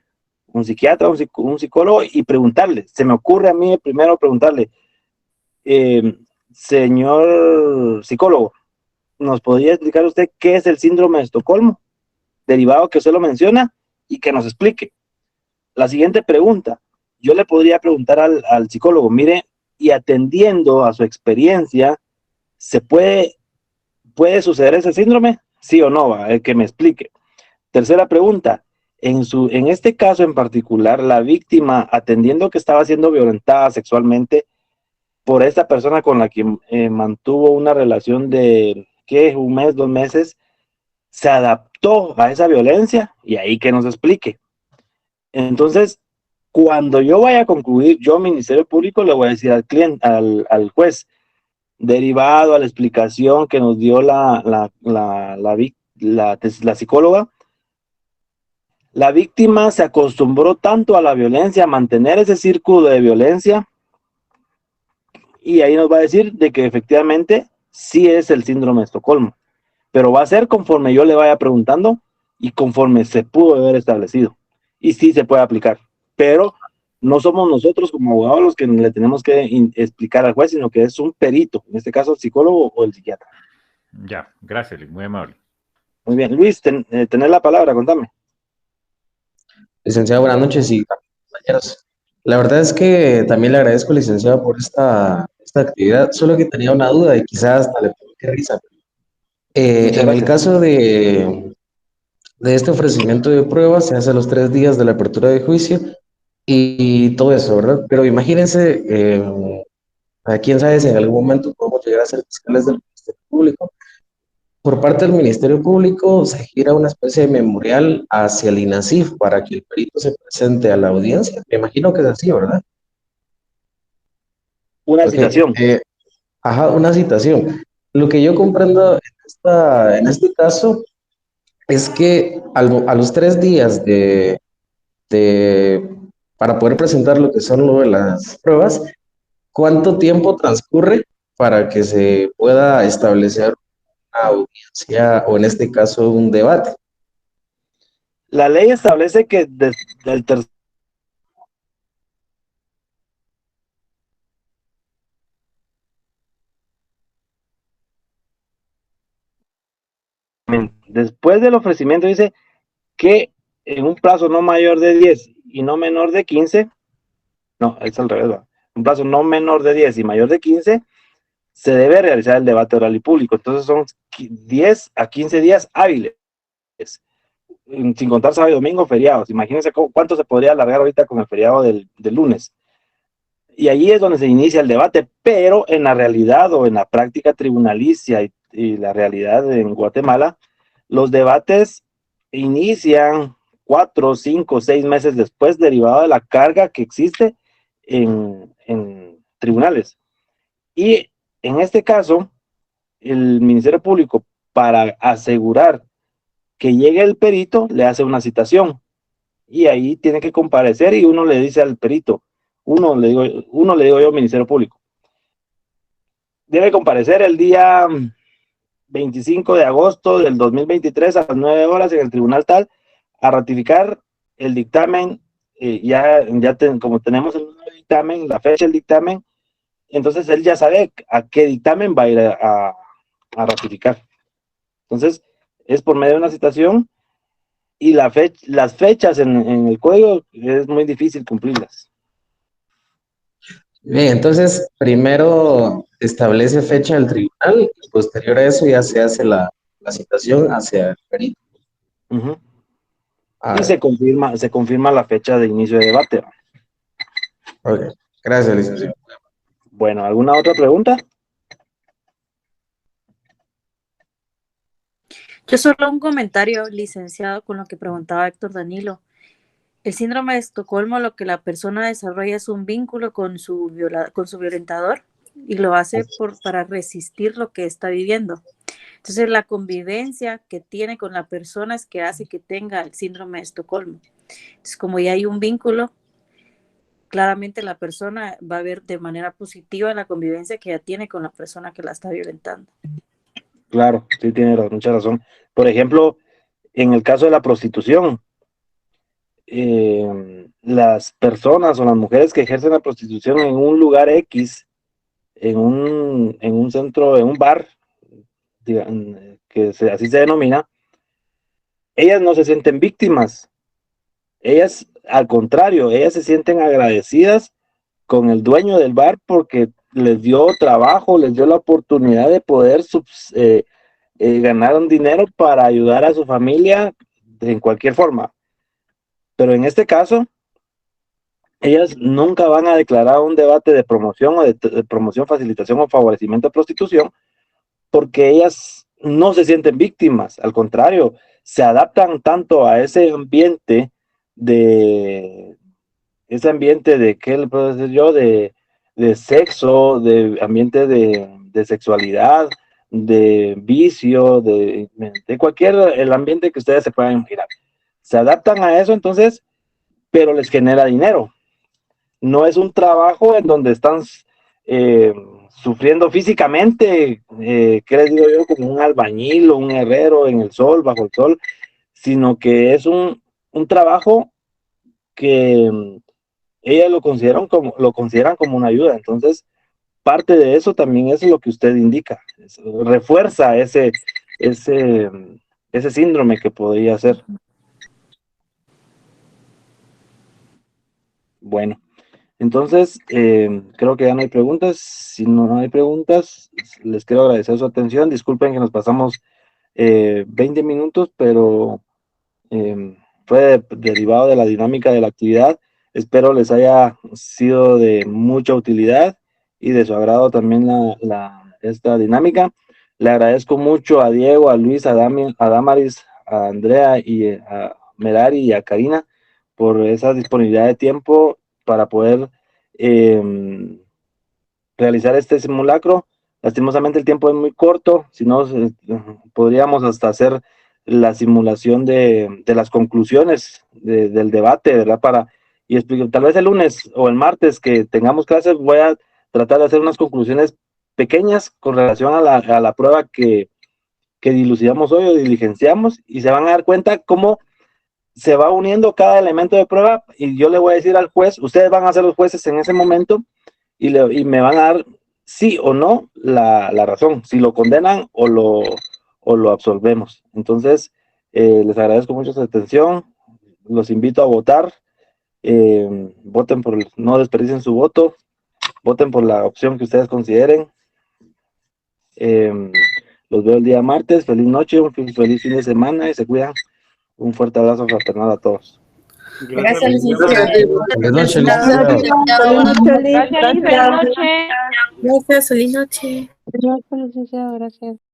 un psiquiatra, un psicólogo, y preguntarle. Se me ocurre a mí primero preguntarle, señor psicólogo, ¿nos podría explicar usted qué es el síndrome de Estocolmo? Derivado que usted lo menciona y que nos explique. La siguiente pregunta, yo le podría preguntar al psicólogo, mire, y atendiendo a su experiencia, ¿puede suceder ese síndrome? ¿Sí o no? Que me explique. Tercera pregunta, en este caso en particular, la víctima, atendiendo que estaba siendo violentada sexualmente por esta persona con la que mantuvo una relación de, ¿qué? 1 mes, 2 meses, se adaptó a esa violencia, y ahí que nos explique. Entonces, cuando yo vaya a concluir, yo, Ministerio Público, le voy a decir al cliente, al juez, derivado a la explicación que nos dio la psicóloga, la víctima se acostumbró tanto a la violencia, a mantener ese círculo de violencia, y ahí nos va a decir de que efectivamente sí es el síndrome de Estocolmo, pero va a ser conforme yo le vaya preguntando y conforme se pudo haber establecido. y sí se puede aplicar, pero no somos nosotros como abogados los que le tenemos que explicar al juez, sino que es un perito, en este caso el psicólogo o el psiquiatra. Ya, gracias, Luis, muy amable. Muy bien, Luis, tenés la palabra, contame. Licenciado, buenas noches y compañeros. La verdad es que también le agradezco, licenciado, por esta actividad, solo que tenía una duda y quizás hasta le provoqué risa. En el caso de este ofrecimiento de pruebas, se hace a los 3 días de la apertura de juicio y todo eso, ¿verdad? Pero imagínense, a quién sabe si en algún momento podemos llegar a ser fiscales del Ministerio Público. Por parte del Ministerio Público se gira una especie de memorial hacia el INASIF para que el perito se presente a la audiencia. Me imagino que es así, ¿verdad? Una citación. Ajá, una citación. Lo que yo comprendo en este caso es que a los 3 días para poder presentar lo que son lo de las pruebas, ¿cuánto tiempo transcurre para que se pueda establecer una audiencia o en este caso un debate? La ley establece que desde el tercer después del ofrecimiento dice que en un plazo no mayor de 10 y no menor de 15, no, es al revés, ¿va? Un plazo no menor de 10 y mayor de 15, se debe realizar el debate oral y público. Entonces son 10 a 15 días hábiles, sin contar sábado y domingo, feriados. Imagínense cuánto se podría alargar ahorita con el feriado del lunes. Y ahí es donde se inicia el debate, pero en la realidad o en la práctica tribunalicia y la realidad en Guatemala, los debates inician 4, 5, 6 meses después, derivado de la carga que existe en tribunales. Y en este caso, el Ministerio Público, para asegurar que llegue el perito, le hace una citación. Y ahí tiene que comparecer y uno le dice al perito, uno le digo yo, Ministerio Público, debe comparecer el día 25 de agosto del 2023 a las 9 horas en el tribunal tal a ratificar el dictamen, como tenemos el dictamen, la fecha del dictamen, entonces él ya sabe a qué dictamen va a ir a ratificar. Entonces, es por medio de una citación y las fechas en el código es muy difícil cumplirlas. Bien, entonces primero establece fecha del tribunal y posterior a eso ya se hace la citación hacia el perito. Uh-huh. Y se confirma la fecha de inicio de debate. Ok, gracias, licenciado. Bueno, ¿alguna otra pregunta? Yo solo un comentario, licenciado, con lo que preguntaba Héctor Danilo. El síndrome de Estocolmo, lo que la persona desarrolla es un vínculo con su violentador y lo hace para resistir lo que está viviendo. Entonces, la convivencia que tiene con la persona es que hace que tenga el síndrome de Estocolmo. Entonces, como ya hay un vínculo, claramente la persona va a ver de manera positiva la convivencia que ya tiene con la persona que la está violentando. Claro, sí, tiene mucha razón. Por ejemplo, en el caso de la prostitución, las personas o las mujeres que ejercen la prostitución en un lugar X, en un centro, en un bar, así se denomina, ellas no se sienten víctimas. Ellas, al contrario, ellas se sienten agradecidas con el dueño del bar porque les dio trabajo, les dio la oportunidad de poder ganar un dinero para ayudar a su familia en cualquier forma. Pero en este caso, ellas nunca van a declarar un debate de promoción o de promoción, facilitación o favorecimiento de prostitución porque ellas no se sienten víctimas, al contrario, se adaptan tanto a ese ambiente de ¿qué le puedo decir yo? De sexo, de ambiente de sexualidad, de vicio, de cualquier, el ambiente que ustedes se puedan imaginar. Se adaptan a eso entonces, pero les genera dinero. No es un trabajo en donde están sufriendo físicamente, ¿qué les digo yo? Como un albañil o un herrero en el sol, bajo el sol, sino que es un trabajo que ellas lo consideran como una ayuda. Entonces, parte de eso también es lo que usted indica, refuerza ese síndrome que podría ser. Bueno, entonces creo que ya no hay preguntas. Si no hay preguntas, les quiero agradecer su atención. Disculpen que nos pasamos 20 minutos, pero fue derivado de la dinámica de la actividad. Espero les haya sido de mucha utilidad y de su agrado también esta dinámica. Le agradezco mucho a Diego, a Luis, a Damaris, a Andrea y a Merari y a Karina por esa disponibilidad de tiempo para poder realizar este simulacro. Lastimosamente el tiempo es muy corto, si no podríamos hasta hacer la simulación de las conclusiones del debate, ¿verdad? Y explicar, tal vez el lunes o el martes que tengamos clases, voy a tratar de hacer unas conclusiones pequeñas con relación a la prueba que dilucidamos hoy o diligenciamos, y se van a dar cuenta cómo se va uniendo cada elemento de prueba, y yo le voy a decir al juez, ustedes van a ser los jueces en ese momento, y me van a dar sí o no la razón, si lo condenan o lo absolvemos. Entonces, les agradezco mucho su atención, los invito a votar, voten no desperdicien su voto, voten por la opción que ustedes consideren. Los veo el día martes. Feliz noche, un feliz fin de semana y se cuidan. Un fuerte abrazo fraternal a todos. Gracias, licenciado. Buenas noches, Gracias, feliz noche. Gracias, feliz noche. Gracias, licenciado, gracias.